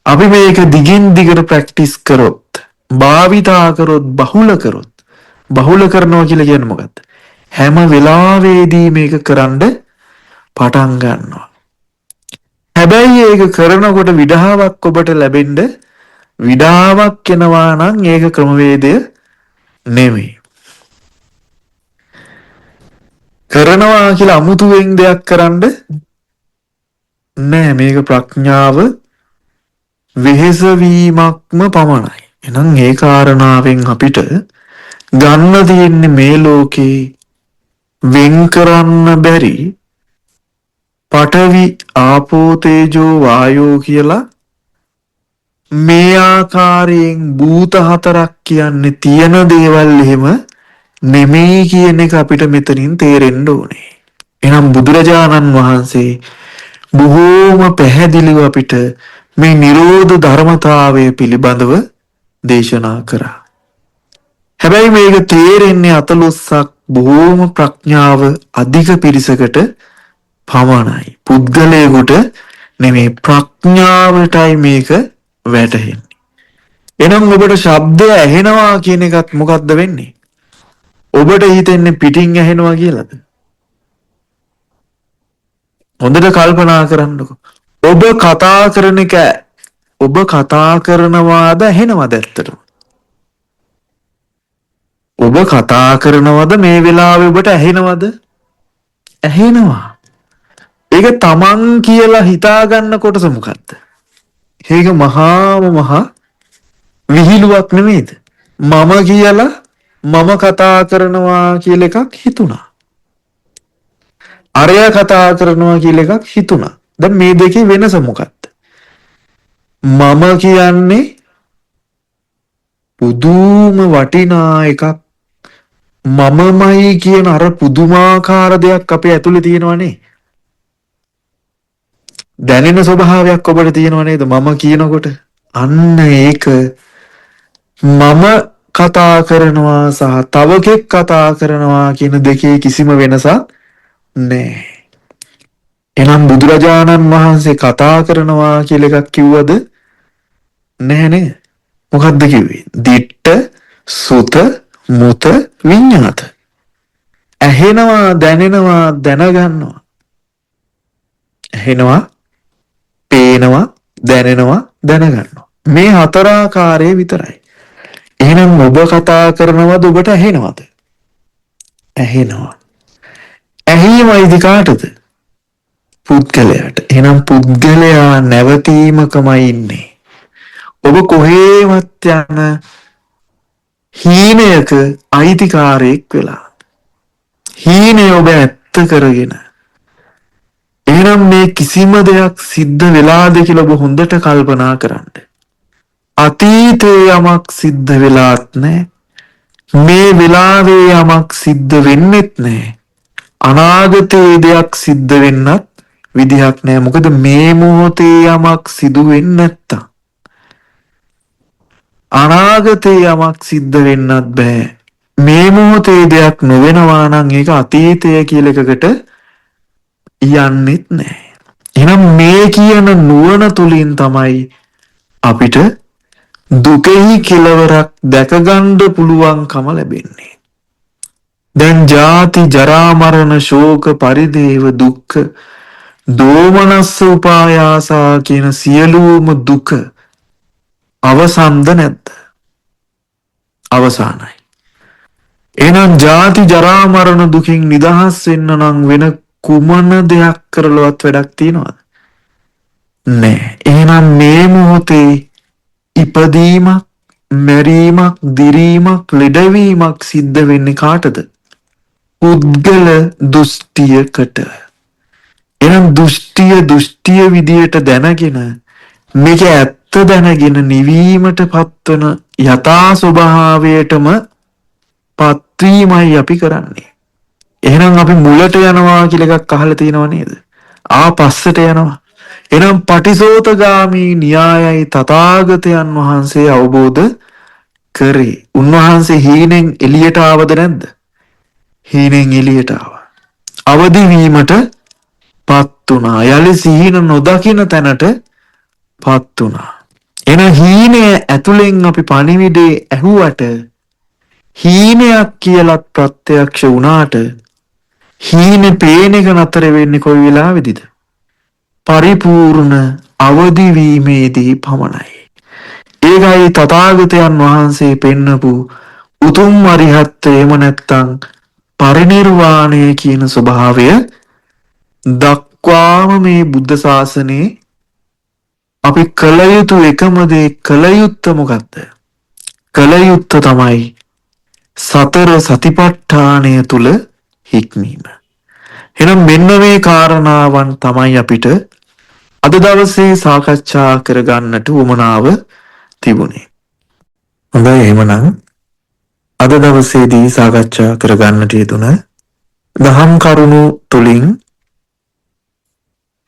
අපි මේක දිගින් දිගට ප්‍රැක්ටිස් කරොත් භාවිතා කරොත් බහුල කරනවා කියලා කියන්නේ මොකද්ද? හැම වෙලාවෙදී මේක කරන්න පටන් ගන්නවා. හැබැයි ඒක කරනකොට විඩාවක් ඔබට ලැබෙන්න විඩාවක් එනවා නම් ඒක ක්‍රමවේදය නෙමෙයි. කරනවා කියලා අමුතුවෙන් දෙයක් කරන්න නෑ. මේක ප්‍රඥාව වෙහෙස වීමක්ම පමණයි. එහෙනම් ඒ කාරණාවෙන් අපිට ගන්න තියෙන්නේ මේ ලෝකේ වෙන් කරන්න බැරි පඨවි ආපෝ තේජෝ වායෝ කියලා මේ ආකාරයෙන් භූත හතරක් කියන්නේ තියෙන දේවල් එහෙම නෙමෙයි කියන එක අපිට මෙතනින් තේරෙන්න ඕනේ. එහෙනම් බුදුරජාණන් වහන්සේ බොහෝම පැහැදිලිව අපිට මේ නිරෝධ ධර්මතාවය පිළිබඳව දේශනා කරා. හැබැයි මේක තේරෙන්නේ අතලොස්සක් බොහෝම ප්‍රඥාව අධික පිරිසකට පමණයි. පුද්ගලයෙකුට නෙමේ ප්‍රඥාවටයි මේක වැටහෙන්නේ. එනම් ඔබට ශබ්දය ඇහෙනවා කියන එකත් මොකද්ද වෙන්නේ? ඔබට හිතෙන්නේ පිටින් ඇහෙනවා කියලාද? හොඳට කල්පනා කරන්නකෝ. ඔබ කතා කරන එක ඔබ කතා කරනවාද ඇහෙනවද ඇත්තටම? ඔබ කතා කරනවද මේ වෙලාවේ ඔබට ඇහෙනවද? ඇහෙනවා. ඒක තමන් කියලා හිතාගන්න කොටස මොකද්ද? ඒක මහා විහිළුවක් නෙමෙයිද? මම කියලා මම කතා කරනවා කියලා එකක් හිතුණා. අරයා කතා කරනවා කියලා එකක් හිතුණා. දැන් මේ දෙකේ වෙනස මොකක්ද? මම කියන්නේ පුදුම වටිනා එකක්. මමමයි කියන අර පුදුමාකාර දෙයක් අපේ ඇතුලේ තියෙනවනේ. දැනෙන ස්වභාවයක් ඔබට තියෙනව නේද? මම කියනකොට අන්න ඒක මම කතා කරනවා සහ තව කෙනෙක් කතා කරනවා කියන දෙකේ කිසිම වෙනසක් නැහැ. එනම් බුදුරජාණන් වහන්සේ කතා කරනවා කියලා එකක් කිව්වද? නැහැ නේද? මොකද්ද කිව්වේ? දිට්ඨ සුත මුත විඤ්ඤාත. ඇහෙනවා, දැනෙනවා, දැනගන්නවා. ඇහෙනවා, පේනවා, දැනෙනවා, දැනගන්නවා. මේ හතර ආකාරයේ විතරයි. එහෙනම් ඔබ කතා කරනවද? ඔබට ඇහෙනවද? ඇහෙනවා. ඇහිමයිද කාටද? පුද්ගලයාට. එහෙනම් පුද්ගලයා නැවතීමකමයි ඉන්නේ. ඔබ කොහේවත් යන හීනයක අයිතිකාරයෙක් වෙලා. හීනය ඔබ ඇත්ත කරගෙන. එහෙනම් මේ කිසිම දෙයක් සිද්ධ වෙලාද කියලා ඔබ හොඳට කල්පනා කරන්න. අතීතයේ යමක් සිද්ධ වෙලාත් නැහැ. මේ වෙලාවේ යමක් සිද්ධ වෙන්නෙත් නැහැ. අනාගතයේ දෙයක් සිද්ධ වෙන්නත් විදිහක් නැහැ. මොකද මේ මොහොතේ යමක් සිදු වෙන්නේ නැත්තම් අනාගතයේ යමක් සිද්ධ වෙන්නත් බෑ. මේ මොහොතේ දෙයක් නොවෙනවා නම් ඒක අතීතය කියලා එකකට යන්නෙත් නැහැ. එහෙනම් මේ කියන නුවණ තුලින් තමයි අපිට දුකෙහි කෙලවරක් දැකගන්න පුළුවන්කම ලැබෙන්නේ. දැන් ජාති ජරා මරණ ශෝක පරිදේව දුක්ඛ දෝමනස්ස උපායාසා කියන සියලුම දුක අවසන්ද නැද්ද? අවසానයි. එහෙනම් ජාති ජරා මරණ දුකින් නිදහස් වෙන්න නම් වෙන කුමන දෙයක් කරලවත් වැඩක් තියනවද? නෑ. එහෙනම් මේ මොහොතේ ඉපදීමක්, මැරීමක්, දිරීමක්, ලෙඩවීමක් සිද්ධ වෙන්නේ කාටද? පුද්ගල දෘෂ්ටියකට. එහෙනම් දෘෂ්ටිය විදියට දැනගෙන මේක ඇත්ත දැනගෙන නිවීමට පත්වන යථා ස්වභාවයටම පත්වීමයි අපි කරන්නේ. එහෙනම් අපි මුලට යනවා කියලා එකක් අහලා තියෙනව නේද? ආපස්සට යනවා. එහෙනම් පටිසෝතගාමී න්‍යායයි තථාගතයන් වහන්සේ අවබෝධ කරේ. උන්වහන්සේ හීනෙන් එළියට ආවද නැද්ද? හීනෙන් එළියට ආවා. අවදි වීමට පත් වුණා. යලි සිහින නොදකින තැනට පත් වුණා. එන හීනය ඇතුලෙන් අපි පණිවිඩේ ඇහුවට හීනයක් කියලත් ප්‍රත්‍යක්ෂ වුණාට හීනේ පේන එක නතර වෙන්නේ කොයි වෙලාවෙදිද? පරිපූර්ණ අවදි වීමේදී පමණයි. ඒකයි තථාගතයන් වහන්සේ පෙන්නපු උතුම් අරිහත්ත්වය එහෙම නැත්නම් පරිනිර්වාණය කියන ස්වභාවය දක්වාම මේ බුද්ධ ශාසනයේ අපි කළ යුතු එකම දේ කළ යුත්තේ මොකද්ද? කළ යුත්තේ තමයි සතර සතිපට්ඨානය තුල හික්මීම. එහෙනම් මෙන්න මේ කාරණාවන් තමයි අපිට අද දවසේ සාකච්ඡා කරගන්නට උවමනාව තිබුණේ. හොඳයි එහෙමනම් අද දවසේදී සාකච්ඡා කරගන්නට යෙදුන දහම් කරුණු තුලින්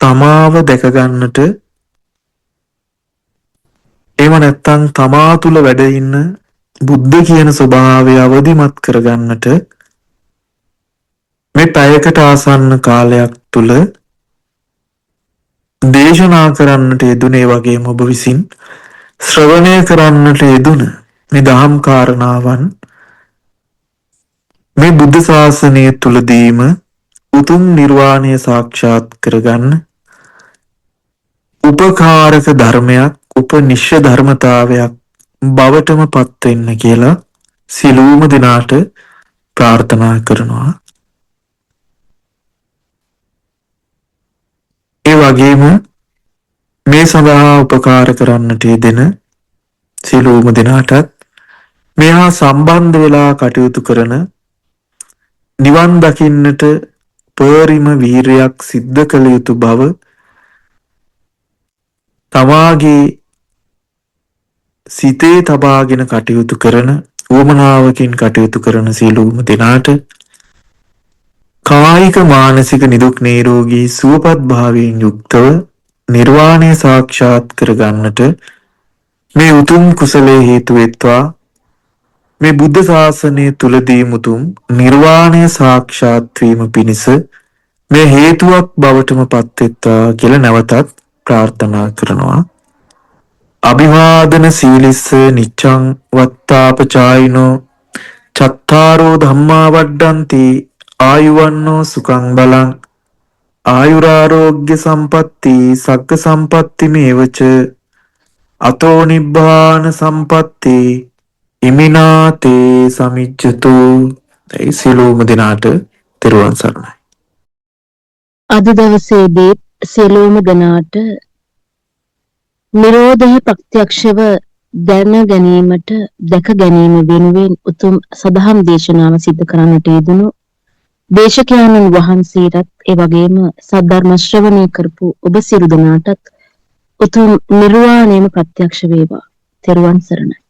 තමාව දැක ගන්නට එහෙම නැත්නම් තමා තුල වැඩ ඉන්න බුද්ධ කියන ස්වභාවය අවදිමත් කරගන්නට මේ පැයකට ආසන්න කාලයක් තුල දේශනා කරන්නට යෙදුනේ වගේම ඔබ විසින් ශ්‍රවණය කරන්නට යෙදුන මේ දහම් කාරණාවන් මේ බුද්ධ ශාසනය තුලදීම උතුම් නිර්වාණය සාක්ෂාත් කරගන්න උපකාරක ධර්මයක් උපනිශ්‍ය ධර්මතාවයක් බවටම පත් වෙන්න කියලා සිළුම දිනාට ප්‍රාර්ථනා කරනවා. ඒ වගේම මේ සඳහා උපකාර කරන්නට යෙදෙන සිළුම දිනාටත් මෙහා සම්බන්ධ වෙලා කටයුතු කරන නිවන් දකින්නට පරිම වීරයක් සිද්ධ කළ යුතු බව තමාගේ සිතේ තබාගෙන කටයුතු කරන උවමනාවකින් කටයුතු කරන සියලුම දෙනාට කායික මානසික නිදුක් නිරෝගී සුවපත් භාවයෙන් යුක්තව නිර්වාණය සාක්ෂාත් කරගන්නට මේ උතුම් කුසලයේ හේතු වෙත්වා මේ බුද්ධ ශාසනය තුලදී මුතුම් නිර්වාණය සාක්ෂාත් වීම පිණිස මේ හේතුවක් බවටම පත් වෙත්වා කියලා නැවතත් ප්‍රාර්ථනා කරනවා. අභිවාදන සීලිස්ස නිච්ඡං වත්තාපචායිනෝ චත්තාරෝ ධම්මා වඩ්ඩಂತಿ ආයුවන්නෝ සුඛං බලං ආයුරාෝග්‍ය සම්පatti සග්ග සම්පatti මේවච අතෝ නිබ්බාන සම්පatti ඉමිනාතේ සමිච්ඡතු. ඒ සියලුම දිනාට තෙරුවන් සරණයි. අද දවසේදී සියලුම දෙනාට නිරෝධය ප්‍රත්‍යක්ෂව දැන ගැනීමට දැක ගැනීම වෙනුවෙන් උතුම් සදහම් දේශනාව සිදු කරන්නට යෙදුණු දේශකයන්න් වහන්සේටත් ඒ වගේම සද්ධර්ම ශ්‍රවණය කරපු ඔබ සියලු දෙනාටත් උතුම් නිර්වාණයම ප්‍රත්‍යක්ෂ වේවා. තෙරුවන් සරණයි.